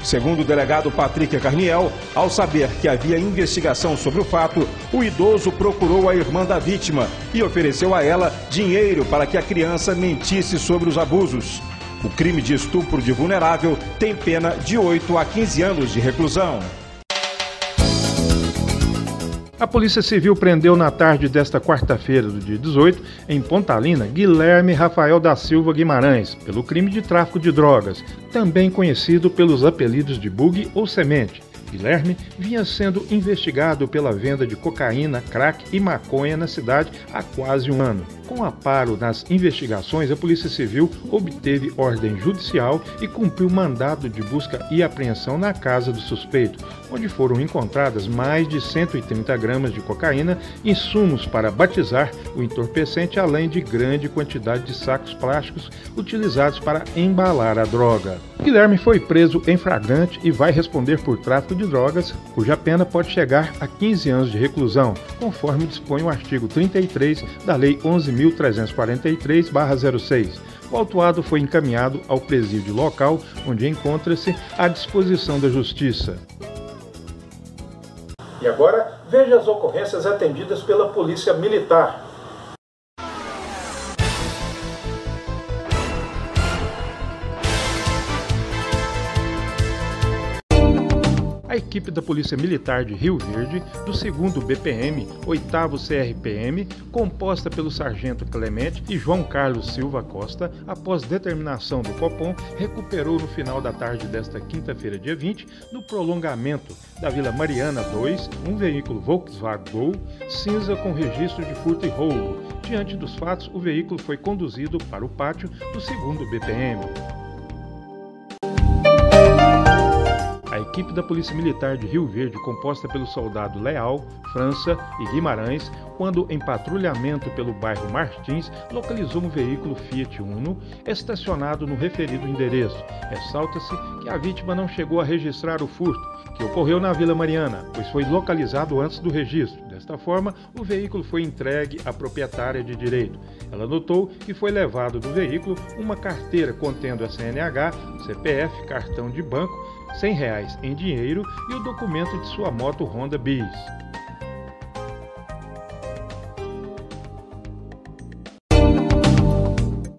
Segundo o delegado Patrick Carniel, ao saber que havia investigação sobre o fato, o idoso procurou a irmã da vítima e ofereceu a ela dinheiro para que a criança mentisse sobre os abusos. O crime de estupro de vulnerável tem pena de 8 a 15 anos de reclusão. A Polícia Civil prendeu na tarde desta quarta-feira, do dia 18, em Pontalina, Guilherme Rafael da Silva Guimarães, pelo crime de tráfico de drogas, também conhecido pelos apelidos de Bug ou Semente. Guilherme vinha sendo investigado pela venda de cocaína, crack e maconha na cidade há quase um ano. Com amparo nas investigações, a Polícia Civil obteve ordem judicial e cumpriu mandado de busca e apreensão na casa do suspeito, onde foram encontradas mais de 130 gramas de cocaína, insumos para batizar o entorpecente, além de grande quantidade de sacos plásticos utilizados para embalar a droga. Guilherme foi preso em flagrante e vai responder por tráfico de drogas, cuja pena pode chegar a 15 anos de reclusão, conforme dispõe o artigo 33 da Lei 11.343/06. O autuado foi encaminhado ao presídio local, onde encontra-se à disposição da Justiça. E agora, veja as ocorrências atendidas pela Polícia Militar. A equipe da Polícia Militar de Rio Verde, do 2º BPM, 8º CRPM, composta pelo Sargento Clemente e João Carlos Silva Costa, após determinação do Copom, recuperou no final da tarde desta quinta-feira, dia 20, no prolongamento da Vila Mariana 2, um veículo Volkswagen Gol cinza com registro de furto e roubo. Diante dos fatos, o veículo foi conduzido para o pátio do 2º BPM. A equipe da Polícia Militar de Rio Verde, composta pelo soldado Leal, França e Guimarães, quando em patrulhamento pelo bairro Martins, localizou um veículo Fiat Uno estacionado no referido endereço. Ressalta-se que a vítima não chegou a registrar o furto, que ocorreu na Vila Mariana, pois foi localizado antes do registro. Desta forma, o veículo foi entregue à proprietária de direito. Ela notou que foi levado do veículo uma carteira contendo a CNH, CPF, cartão de banco, R$100 em dinheiro e o documento de sua moto Honda Bis.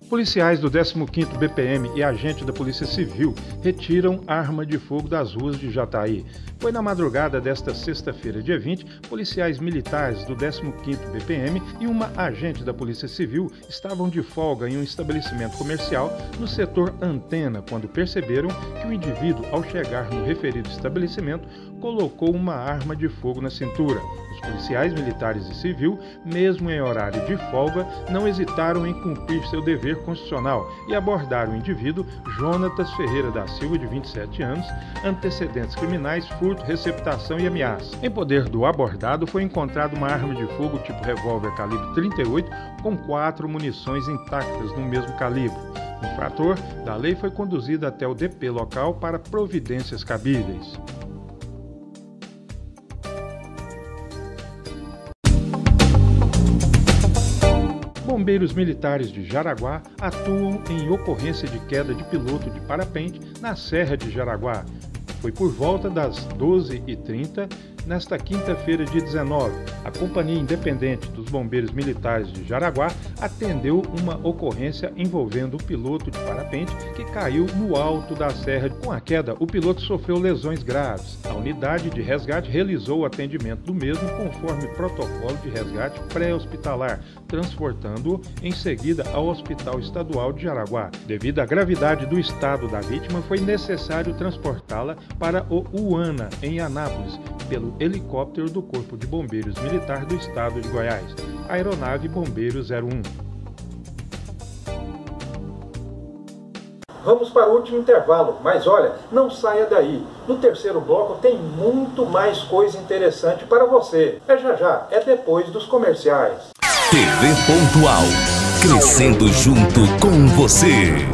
Policiais do 15º BPM e agente da Polícia Civil retiram arma de fogo das ruas de Jataí. Foi na madrugada desta sexta-feira, dia 20, policiais militares do 15º BPM e uma agente da Polícia Civil estavam de folga em um estabelecimento comercial no setor Antena, quando perceberam que o indivíduo, ao chegar no referido estabelecimento, colocou uma arma de fogo na cintura. Os policiais militares e civil, mesmo em horário de folga, não hesitaram em cumprir seu dever constitucional e abordaram o indivíduo Jonatas Ferreira da Silva, de 27 anos, antecedentes criminais, furto, receptação e ameaça. Em poder do abordado foi encontrada uma arma de fogo tipo revólver calibre 38 com 4 munições intactas no mesmo calibre. O infrator da lei foi conduzido até o DP local para providências cabíveis. Bombeiros militares de Jaraguá atuam em ocorrência de queda de piloto de parapente na Serra de Jaraguá. Foi por volta das 12h30 nesta quinta-feira, dia 19. A Companhia Independente dos Bombeiros Militares de Jaraguá atendeu uma ocorrência envolvendo o piloto de parapente que caiu no alto da serra. Com a queda, o piloto sofreu lesões graves. A unidade de resgate realizou o atendimento do mesmo conforme protocolo de resgate pré-hospitalar, transportando-o em seguida ao Hospital Estadual de Jaraguá. Devido à gravidade do estado da vítima, foi necessário transportá-la para o UANA, em Anápolis, pelo helicóptero do Corpo de Bombeiros Militar do Estado de Goiás, Aeronave Bombeiro 01. Vamos para o último intervalo, mas olha, não saia daí. No terceiro bloco tem muito mais coisa interessante para você. É já, é depois dos comerciais. TV Pontual, crescendo junto com você.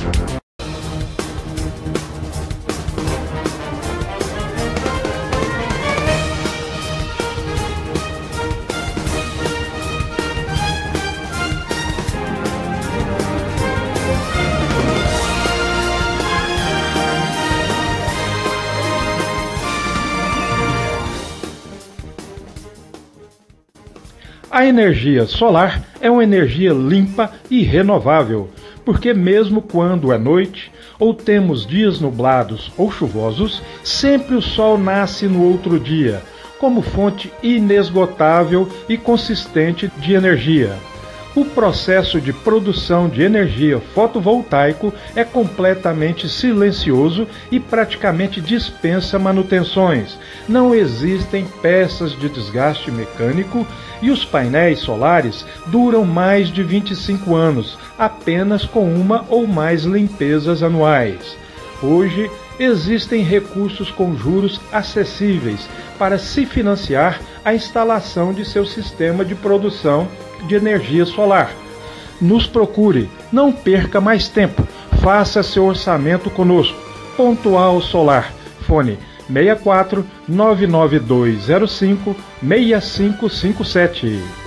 A energia solar é uma energia limpa e renovável, porque mesmo quando é noite ou temos dias nublados ou chuvosos, sempre o sol nasce no outro dia, como fonte inesgotável e consistente de energia. O processo de produção de energia fotovoltaico é completamente silencioso e praticamente dispensa manutenções. Não existem peças de desgaste mecânico e os painéis solares duram mais de 25 anos, apenas com uma ou mais limpezas anuais. Hoje, existem recursos com juros acessíveis para se financiar a instalação de seu sistema de produção de energia solar. Nos procure, não perca mais tempo, faça seu orçamento conosco. Pontual Solar, fone 64 99205 6557.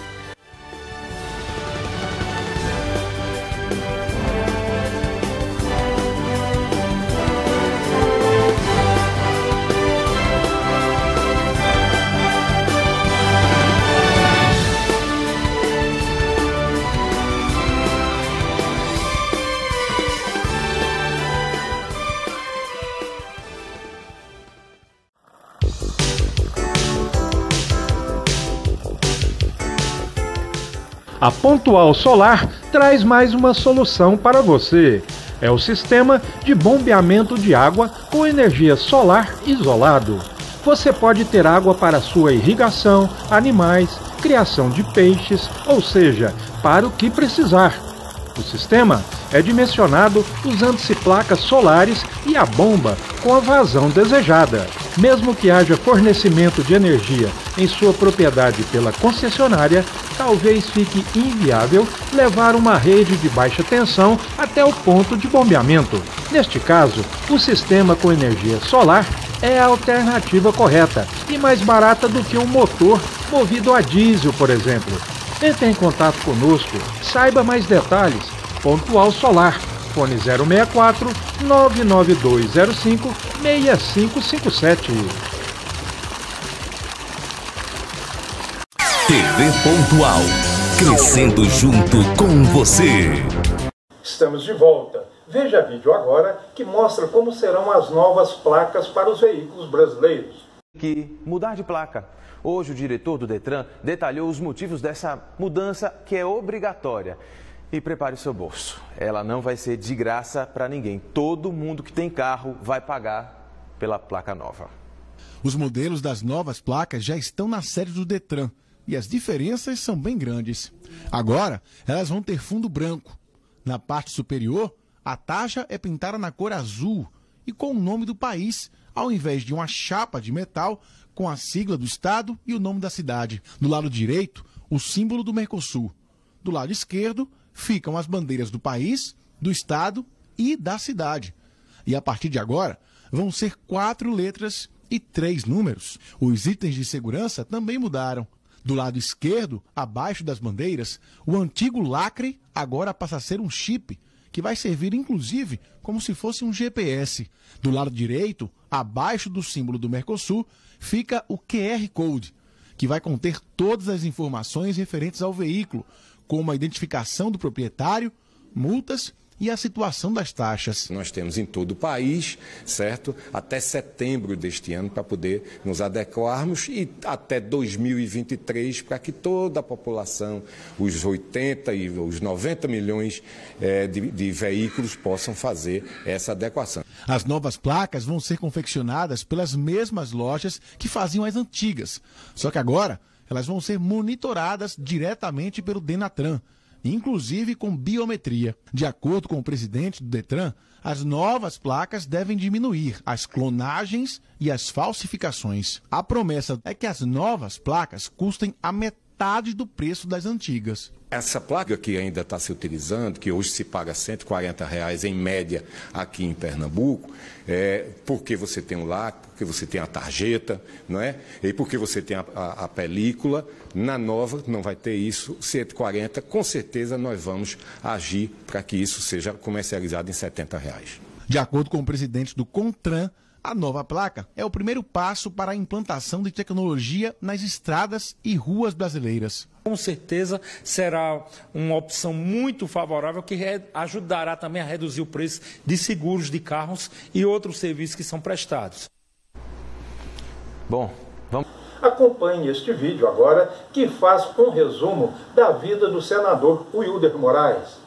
A Pontual Solar traz mais uma solução para você. É o sistema de bombeamento de água com energia solar isolado. Você pode ter água para sua irrigação, animais, criação de peixes, ou seja, para o que precisar. O sistema é dimensionado usando-se placas solares e a bomba com a vazão desejada. Mesmo que haja fornecimento de energia em sua propriedade pela concessionária, talvez fique inviável levar uma rede de baixa tensão até o ponto de bombeamento. Neste caso, o sistema com energia solar é a alternativa correta e mais barata do que um motor movido a diesel, por exemplo. Entre em contato conosco, saiba mais detalhes. Pontual Solar, fone 064 99205 6557. TV Pontual, crescendo junto com você. Estamos de volta. Veja vídeo agora que mostra como serão as novas placas para os veículos brasileiros. Que mudar de placa. Hoje o diretor do Detran detalhou os motivos dessa mudança que é obrigatória. E prepare o seu bolso. Ela não vai ser de graça para ninguém. Todo mundo que tem carro vai pagar pela placa nova. Os modelos das novas placas já estão na série do Detran e as diferenças são bem grandes. Agora, elas vão ter fundo branco. Na parte superior, a taxa é pintada na cor azul e com o nome do país, ao invés de uma chapa de metal com a sigla do estado e o nome da cidade. Do lado direito, o símbolo do Mercosul. Do lado esquerdo, ficam as bandeiras do país, do estado e da cidade. E a partir de agora, vão ser 4 letras e 3 números. Os itens de segurança também mudaram. Do lado esquerdo, abaixo das bandeiras, o antigo lacre agora passa a ser um chip, que vai servir inclusive como se fosse um GPS. Do lado direito, abaixo do símbolo do Mercosul, fica o QR Code, que vai conter todas as informações referentes ao veículo, como a identificação do proprietário, multas e a situação das taxas. Nós temos em todo o país, certo? Até setembro deste ano para poder nos adequarmos e até 2023 para que toda a população, os 80 e os 90 milhões de veículos possam fazer essa adequação. As novas placas vão ser confeccionadas pelas mesmas lojas que faziam as antigas, só que agora elas vão ser monitoradas diretamente pelo Denatran, inclusive com biometria. De acordo com o presidente do Detran, as novas placas devem diminuir as clonagens e as falsificações. A promessa é que as novas placas custem a metade do preço das antigas. Essa placa que ainda está se utilizando, que hoje se paga R$ 140 em média aqui em Pernambuco, porque você tem o LAC, porque você tem a tarjeta, não é? E porque você tem a película. Na nova não vai ter isso, 140, com certeza nós vamos agir para que isso seja comercializado em R$ 70. De acordo com o presidente do CONTRAN, a nova placa é o primeiro passo para a implantação de tecnologia nas estradas e ruas brasileiras. Com certeza será uma opção muito favorável que ajudará também a reduzir o preço de seguros de carros e outros serviços que são prestados. Bom, vamos... Acompanhe este vídeo agora, que faz um resumo da vida do senador Wilder Moraes.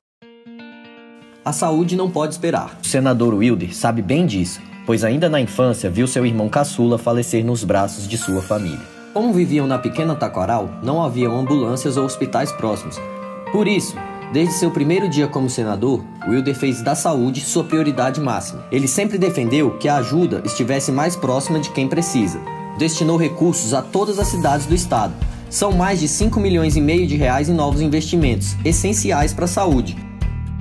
A saúde não pode esperar. O senador Wilder sabe bem disso, pois ainda na infância viu seu irmão caçula falecer nos braços de sua família. Como viviam na pequena Taquaral, não haviam ambulâncias ou hospitais próximos. Por isso, desde seu primeiro dia como senador, Wilder fez da saúde sua prioridade máxima. Ele sempre defendeu que a ajuda estivesse mais próxima de quem precisa. Destinou recursos a todas as cidades do estado. São mais de 5,5 milhões de reais em novos investimentos, essenciais para a saúde.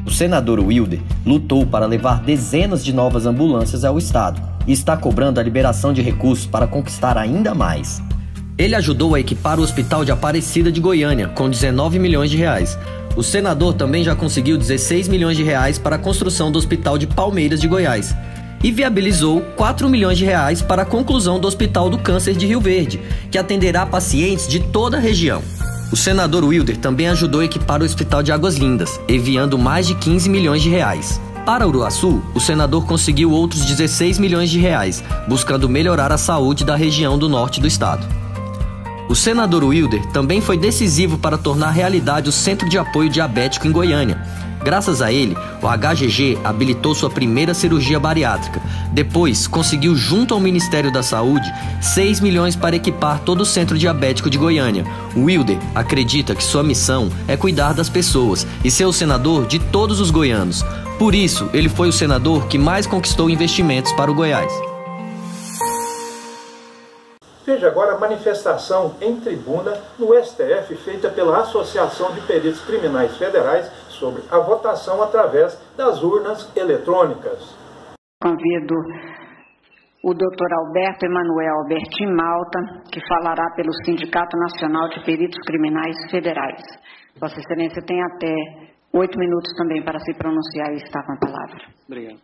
O senador Wilder lutou para levar dezenas de novas ambulâncias ao estado e está cobrando a liberação de recursos para conquistar ainda mais. Ele ajudou a equipar o Hospital de Aparecida de Goiânia, com 19 milhões de reais. O senador também já conseguiu 16 milhões de reais para a construção do Hospital de Palmeiras de Goiás e viabilizou 4 milhões de reais para a conclusão do Hospital do Câncer de Rio Verde, que atenderá pacientes de toda a região. O senador Wilder também ajudou a equipar o Hospital de Águas Lindas, enviando mais de 15 milhões de reais. Para Uruaçu, o senador conseguiu outros 16 milhões de reais, buscando melhorar a saúde da região do norte do estado. O senador Wilder também foi decisivo para tornar realidade o Centro de Apoio Diabético em Goiânia. Graças a ele, o HGG habilitou sua primeira cirurgia bariátrica. Depois, conseguiu junto ao Ministério da Saúde 6 milhões para equipar todo o Centro Diabético de Goiânia. O Wilder acredita que sua missão é cuidar das pessoas e ser o senador de todos os goianos. Por isso, ele foi o senador que mais conquistou investimentos para o Goiás. Veja agora a manifestação em tribuna no STF feita pela Associação de Peritos Criminais Federais sobre a votação através das urnas eletrônicas. Convido o Dr. Alberto Emanuel Albertin Malta, que falará pelo Sindicato Nacional de Peritos Criminais Federais. Vossa Excelência tem até 8 minutos também para se pronunciar e está com a palavra. Obrigado.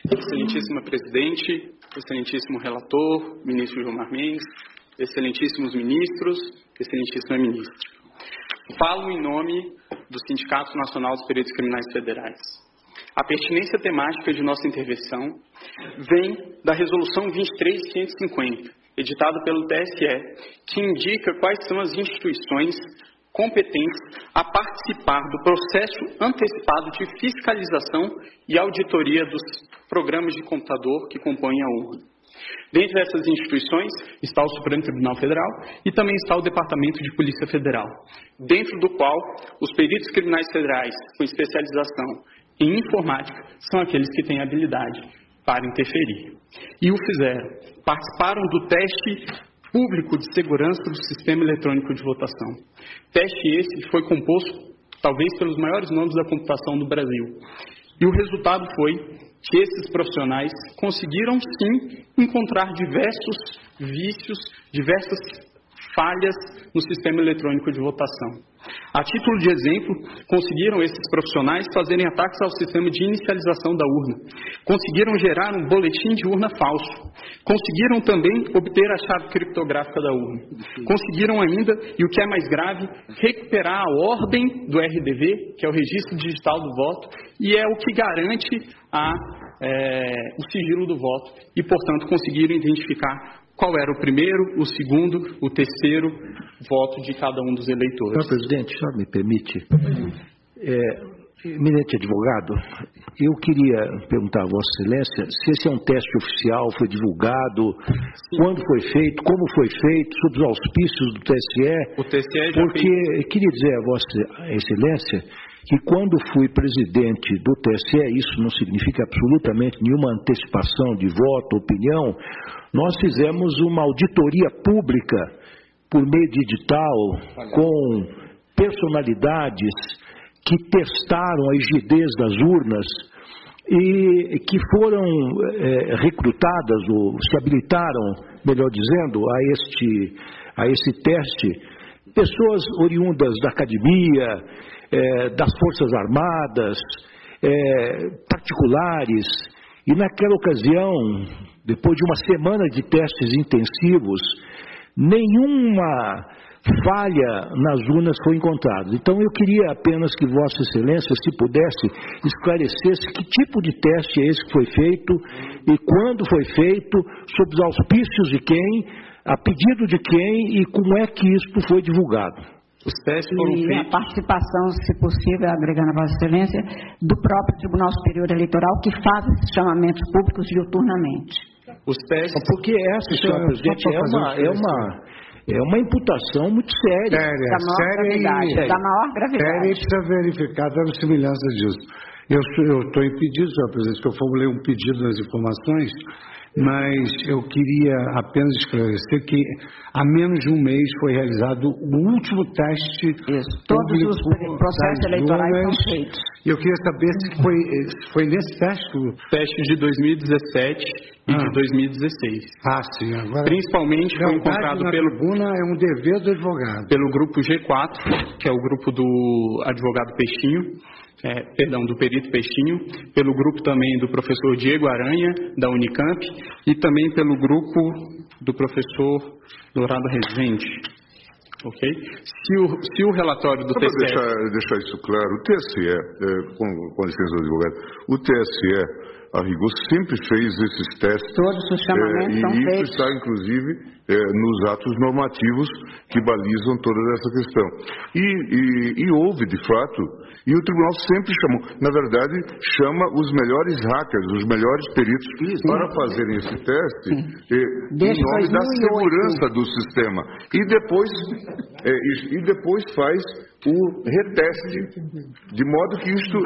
Excelentíssima Presidente, excelentíssimo relator, ministro Gilmar Mendes, excelentíssimos ministros, excelentíssima ministra. Falo em nome do Sindicato Nacional dos Peritos Criminais Federais. A pertinência temática de nossa intervenção vem da Resolução 23.550, editada pelo TSE, que indica quais são as instituições competentes a participar do processo antecipado de fiscalização e auditoria dos programas de computador que compõem a urna. Dentre essas instituições está o Supremo Tribunal Federal e também está o Departamento de Polícia Federal, dentro do qual os peritos criminais federais com especialização em informática são aqueles que têm habilidade para interferir. E o fizeram. Participaram do teste público de segurança do Sistema Eletrônico de Votação. Teste esse que foi composto, talvez, pelos maiores nomes da computação do Brasil. E o resultado foi que esses profissionais conseguiram, sim, encontrar diversos vícios, diversas falhas no sistema eletrônico de votação. A título de exemplo, conseguiram esses profissionais fazerem ataques ao sistema de inicialização da urna. Conseguiram gerar um boletim de urna falso. Conseguiram também obter a chave criptográfica da urna. Conseguiram ainda, e o que é mais grave, recuperar a ordem do RDV, que é o Registro Digital do Voto, e é o que garante o sigilo do voto. E, portanto, conseguiram identificar qual era o primeiro, o segundo, o terceiro voto de cada um dos eleitores. Senhor presidente, senhor me permite? Eminente advogado, eu queria perguntar a Vossa Excelência se esse é um teste oficial, foi divulgado, quando foi feito, como foi feito, sob os auspícios do TSE. O TSE já porque eu queria dizer a Vossa Excelência que quando fui presidente do TSE, isso não significa absolutamente nenhuma antecipação de voto, opinião, nós fizemos uma auditoria pública por meio de edital com personalidades que testaram a rigidez das urnas e que foram recrutadas ou se habilitaram, melhor dizendo, a esse teste, pessoas oriundas da academia, das Forças Armadas, particulares, e naquela ocasião, depois de uma semana de testes intensivos, nenhuma falha nas urnas foi encontrada. Então eu queria apenas que Vossa Excelência, se pudesse, esclarecesse que tipo de teste é esse que foi feito e quando foi feito, sob os auspícios de quem, a pedido de quem e como é que isso foi divulgado. Os testes foram feitos. A participação, se possível, agregando a Vossa Excelência, do próprio Tribunal Superior Eleitoral, que faz esses chamamentos públicos diuturnamente. Os testes... Porque essa, senhor presidente, é uma imputação muito séria. Da maior gravidade. Séria e precisa verificar a semelhança disso. Eu estou impedido, senhor presidente, que eu formulei um pedido nas informações, mas eu queria apenas esclarecer que há menos de um mês foi realizado o último teste. Todos os processos eleitorais são feitos. Eu queria saber se foi nesse teste. Teste de 2017 e de 2016. Sim. Agora, principalmente foi encontrado pelo tribuna é um dever do advogado. Pelo grupo G4, que é o grupo do advogado Peixinho. Do perito Peixinho, pelo grupo também do professor Diego Aranha, da Unicamp, e também pelo grupo do professor Dourado Rezende. Ok? Se o relatório do TSE... Deixar isso claro, o TSE, com licença do advogado, o TSE, a rigor, sempre fez esses testes. Todos os chamamentos são feitos. E isso está, inclusive, nos atos normativos que balizam toda essa questão. E houve, de fato, e o tribunal sempre chamou, na verdade, chama os melhores hackers, os melhores peritos para fazerem esse teste em nome da segurança do sistema. E depois faz o reteste, de modo que isto,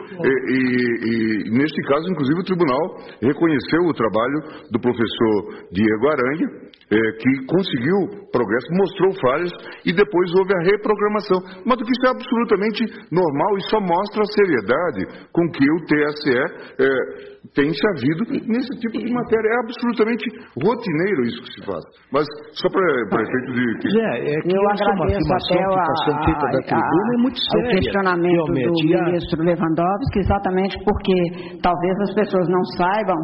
neste caso, inclusive, o tribunal reconheceu o trabalho do professor Diego Aranha, que conseguiu progresso, mostrou falhas e depois houve a reprogramação. De modo que isso é absolutamente normal e só mostra a seriedade com que o TSE tem se havido nesse tipo de matéria. É absolutamente rotineiro isso que se faz. Mas só para efeito de... eu agradeço até é muito séria, o questionamento do ministro Lewandowski, exatamente porque talvez as pessoas não saibam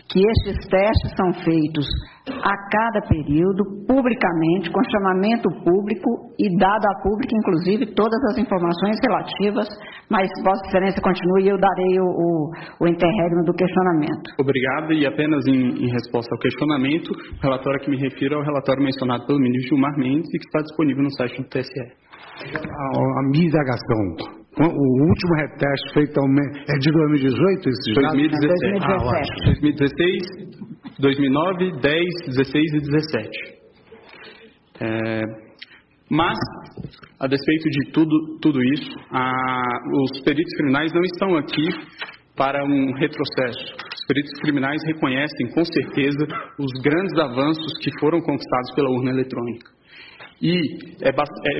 que esses testes são feitos a cada período, publicamente, com chamamento público e dado a público, inclusive, todas as informações relativas, mas Vossa Excelência continue e eu darei o interregno do questionamento. Obrigado, e apenas em resposta ao questionamento, o relatório a que me refiro é o relatório mencionado pelo ministro Gilmar Mendes e que está disponível no site do TSE. A minha indagação, o último reteste feito é de 2018? 2017. 2016, 2009, 10, 16 e 17. Mas, a despeito de tudo isso, os peritos criminais não estão aqui para um retrocesso. Os peritos criminais reconhecem, com certeza, os grandes avanços que foram conquistados pela urna eletrônica. E é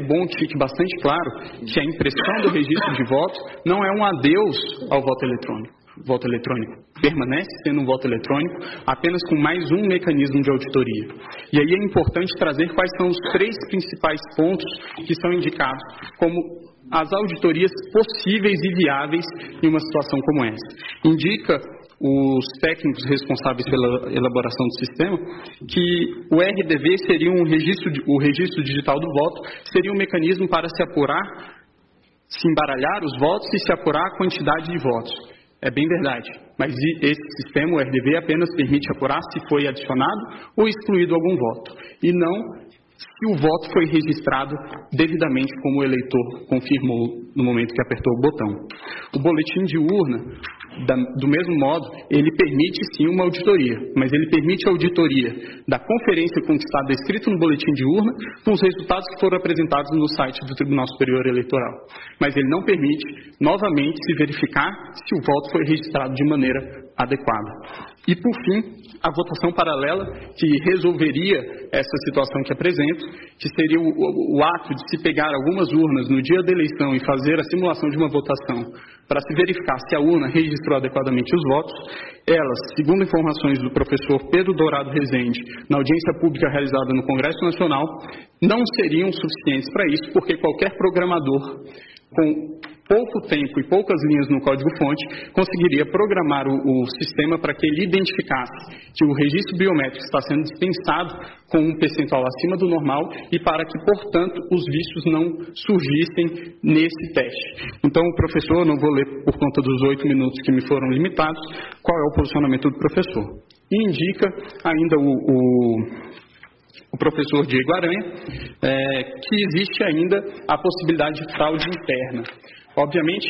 bom que fique bastante claro que a impressão do registro de votos não é um adeus ao voto eletrônico. voto eletrônico permanece sendo um voto eletrônico, apenas com mais um mecanismo de auditoria. E aí é importante trazer quais são os 3 principais pontos que são indicados como as auditorias possíveis e viáveis em uma situação como essa. Indica os técnicos responsáveis pela elaboração do sistema que o RDV seria o registro digital do voto, seria um mecanismo para se apurar, se embaralhar os votos e se apurar a quantidade de votos. É bem verdade, mas esse sistema, o RDV, apenas permite apurar se foi adicionado ou excluído algum voto, e não se o voto foi registrado devidamente como o eleitor confirmou no momento que apertou o botão. O boletim de urna, do mesmo modo, ele permite sim uma auditoria, mas ele permite a auditoria da conferência com o que está descrito no boletim de urna com os resultados que foram apresentados no site do Tribunal Superior Eleitoral. Mas ele não permite, novamente, se verificar se o voto foi registrado de maneira adequada. E, por fim, a votação paralela, que resolveria essa situação que apresento, que seria o ato de se pegar algumas urnas no dia da eleição e fazer a simulação de uma votação para se verificar se a urna registrou adequadamente os votos. Elas, segundo informações do professor Pedro Dourado Rezende, na audiência pública realizada no Congresso Nacional, não seriam suficientes para isso, porque qualquer programador com pouco tempo e poucas linhas no código-fonte conseguiria programar o sistema para que ele identificasse que o registro biométrico está sendo dispensado com um percentual acima do normal e para que, portanto, os vícios não surgissem nesse teste. Então, o professor, não vou ler por conta dos 8 minutos que me foram limitados, qual é o posicionamento do professor. E indica ainda o professor Diego Aranha, que existe ainda a possibilidade de fraude interna. Obviamente,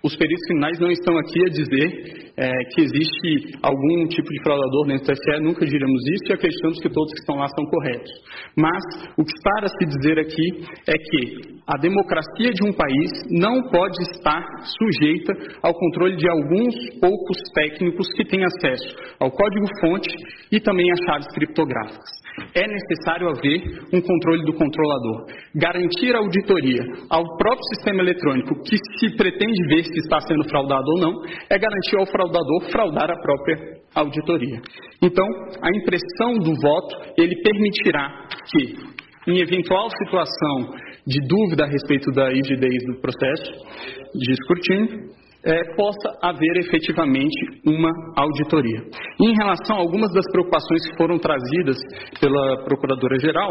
os peritos criminais não estão aqui a dizer que existe algum tipo de fraudador dentro do TSE, nunca diremos isso e acreditamos que todos que estão lá são corretos. Mas o que está a se dizer aqui é que a democracia de um país não pode estar sujeita ao controle de alguns poucos técnicos que têm acesso ao código-fonte e também a chaves criptográficas. É necessário haver um controle do controlador. Garantir a auditoria ao próprio sistema eletrônico que se pretende ver se está sendo fraudado ou não, é garantir ao fraudador fraudar a própria auditoria. Então, a impressão do voto, ele permitirá que, em eventual situação de dúvida a respeito da rigidez do processo de escrutínio, possa haver efetivamente uma auditoria. Em relação a algumas das preocupações que foram trazidas pela Procuradora-Geral,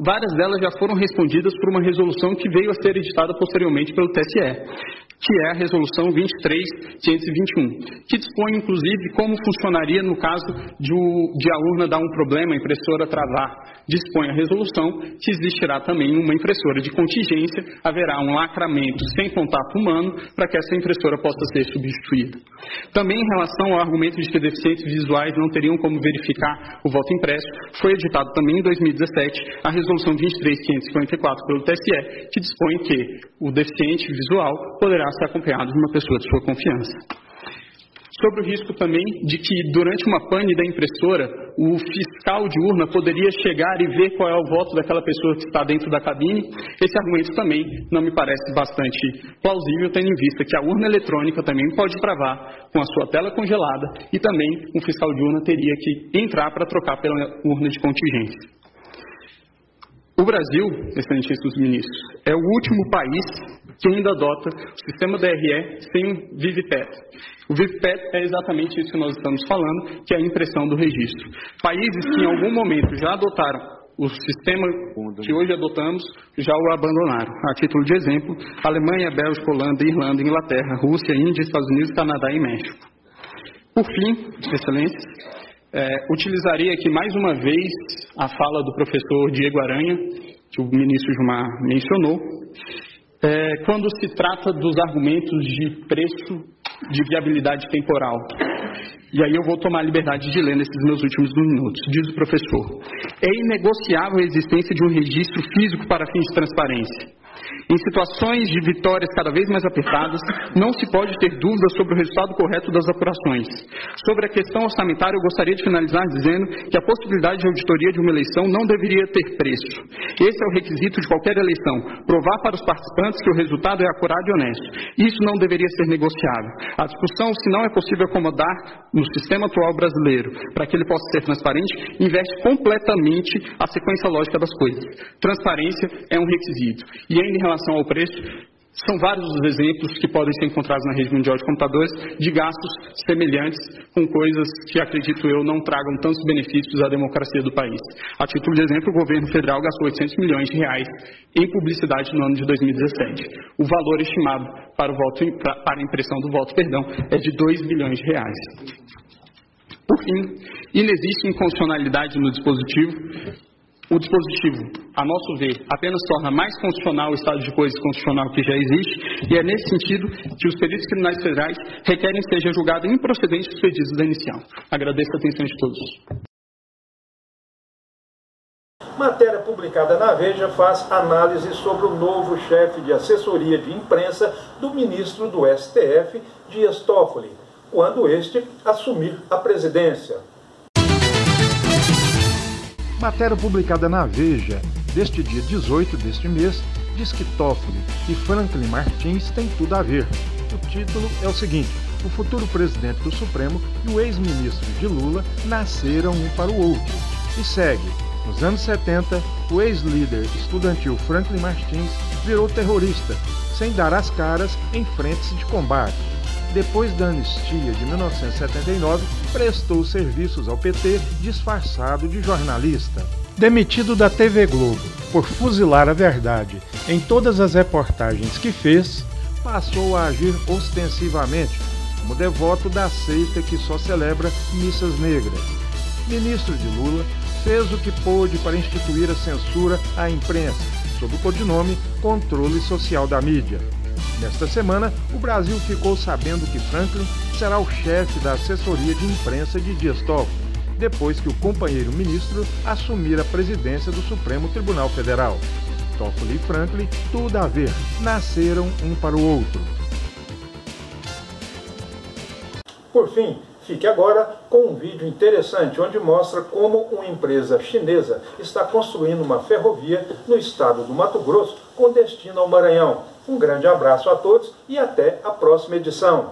várias delas já foram respondidas por uma resolução que veio a ser editada posteriormente pelo TSE, que é a Resolução 23.521, que dispõe, inclusive, como funcionaria no caso de a urna dar um problema, a impressora travar. Dispõe a resolução que existirá também uma impressora de contingência, haverá um lacramento sem contato humano para que essa impressora possa ser substituída. Também em relação ao argumento de que deficientes visuais não teriam como verificar o voto impresso, foi editado também em 2017 a Resolução 23.554 pelo TSE, que dispõe que o deficiente visual poderá ser acompanhado de uma pessoa de sua confiança. Sobre o risco também de que, durante uma pane da impressora, o fiscal de urna poderia chegar e ver qual é o voto daquela pessoa que está dentro da cabine, esse argumento também não me parece bastante plausível, tendo em vista que a urna eletrônica também pode travar com a sua tela congelada e também um fiscal de urna teria que entrar para trocar pela urna de contingência. O Brasil, excelentíssimos ministros, é o último país que ainda adota o sistema DRE sem o VIVPET. O VIVPET é exatamente isso que nós estamos falando, que é a impressão do registro. Países que em algum momento já adotaram o sistema que hoje adotamos, já o abandonaram. A título de exemplo, Alemanha, Bélgica, Holanda, Irlanda, Inglaterra, Rússia, Índia, Estados Unidos, Canadá e México. Por fim, excelências, utilizaria aqui mais uma vez a fala do professor Diego Aranha, que o ministro Gilmar mencionou, quando se trata dos argumentos de preço de viabilidade temporal. E aí eu vou tomar a liberdade de ler nesses meus últimos minutos. Diz o professor: é inegociável a existência de um registro físico para fins de transparência. Em situações de vitórias cada vez mais apertadas, não se pode ter dúvida sobre o resultado correto das apurações. Sobre a questão orçamentária, eu gostaria de finalizar dizendo que a possibilidade de auditoria de uma eleição não deveria ter preço. Esse é o requisito de qualquer eleição, provar para os participantes que o resultado é acurado e honesto. Isso não deveria ser negociável. A discussão, se não é possível acomodar no sistema atual brasileiro, para que ele possa ser transparente, inverte completamente a sequência lógica das coisas. Transparência é um requisito. E ainda em relação ao preço, são vários os exemplos que podem ser encontrados na rede mundial de computadores de gastos semelhantes com coisas que, acredito eu, não tragam tantos benefícios à democracia do país. A título de exemplo, o governo federal gastou 800 milhões de reais em publicidade no ano de 2017. O valor estimado para a impressão do voto, é de 2 bilhões de reais. Por fim, inexiste inconstitucionalidade no dispositivo. O dispositivo, a nosso ver, apenas torna mais constitucional o estado de coisas constitucional que já existe, e é nesse sentido que os peritos criminais federais requerem que seja julgado improcedente os pedidos da inicial. Agradeço a atenção de todos. Matéria publicada na Veja faz análise sobre o novo chefe de assessoria de imprensa do ministro do STF, Dias Toffoli, quando este assumir a presidência. Matéria publicada na Veja, deste dia 18 deste mês, diz que Toffoli e Franklin Martins têm tudo a ver. O título é o seguinte: o futuro presidente do Supremo e o ex-ministro de Lula nasceram um para o outro. E segue: nos anos 70, o ex-líder estudantil Franklin Martins virou terrorista, sem dar as caras em frentes de combate. Depois da anistia de 1979, prestou serviços ao PT disfarçado de jornalista. Demitido da TV Globo por fuzilar a verdade em todas as reportagens que fez, passou a agir ostensivamente como devoto da seita que só celebra missas negras. Ministro de Lula, fez o que pôde para instituir a censura à imprensa, sob o codinome Controle Social da Mídia. Nesta semana, o Brasil ficou sabendo que Franklin será o chefe da assessoria de imprensa de Dias Toffoli, depois que o companheiro ministro assumir a presidência do Supremo Tribunal Federal. Toffoli e Franklin, tudo a ver, nasceram um para o outro. Por fim, fique agora com um vídeo interessante onde mostra como uma empresa chinesa está construindo uma ferrovia no estado do Mato Grosso com destino ao Maranhão. Um grande abraço a todos e até a próxima edição.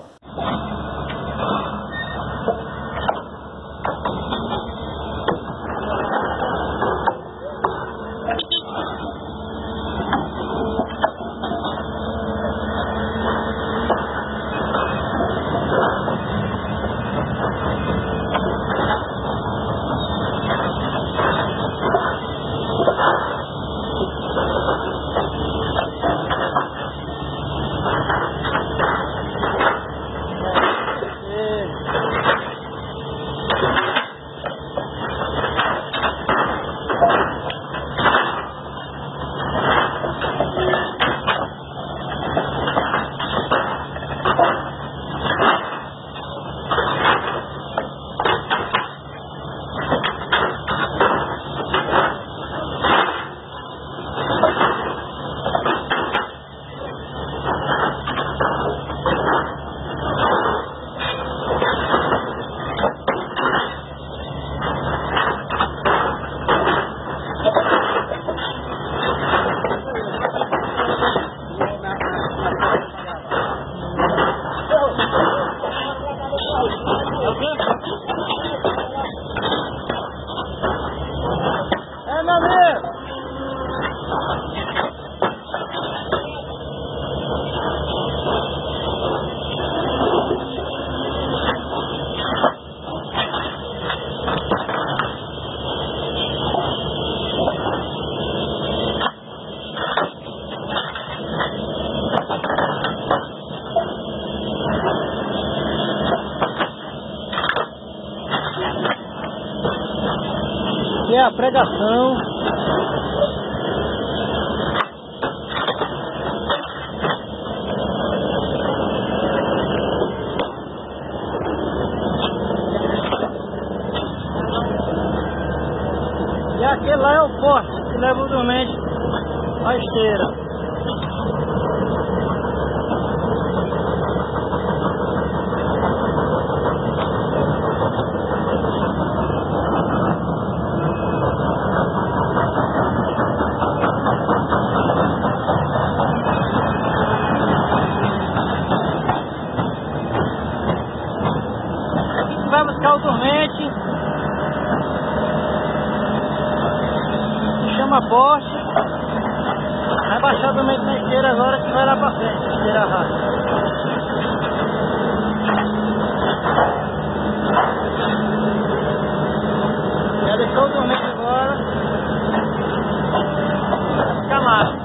Aqui é a pregação. E aquele lá é o poste que leva o dormente à esteira. Vai buscar o dormente, se chama poste, vai baixar o dormente na esteira agora que vai lá pra frente, esteira rápida. Já deixou o dormente agora, vai ficar massa.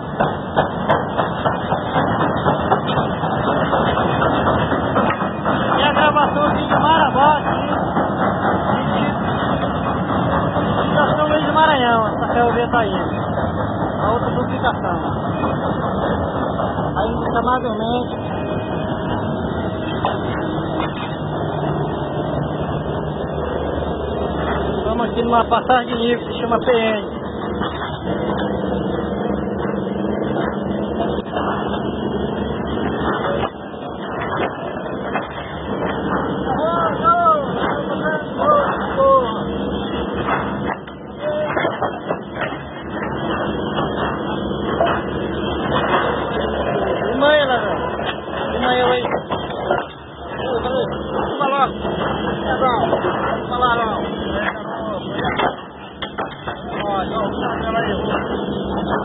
E a gravação aqui de Marabá, São Luís do Maranhão, essa ferrovia tá indo. A outra duplicação. Aí no chamadamente. Estamos aqui numa passagem de nível que se chama PN.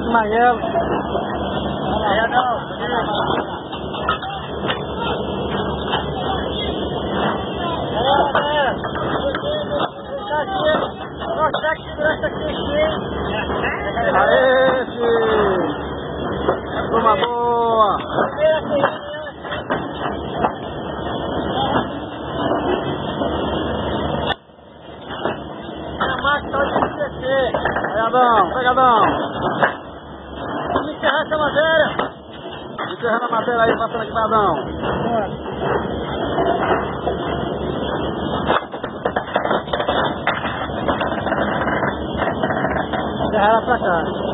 Amarelo. Aê, filho! Turma boa! A máquina tá de esquecer. Pegadão, pegadão! Vamos encerrar essa matéria. Encerrando a matéria aí, passando aqui, pegadão. Encerrar ela pra cá.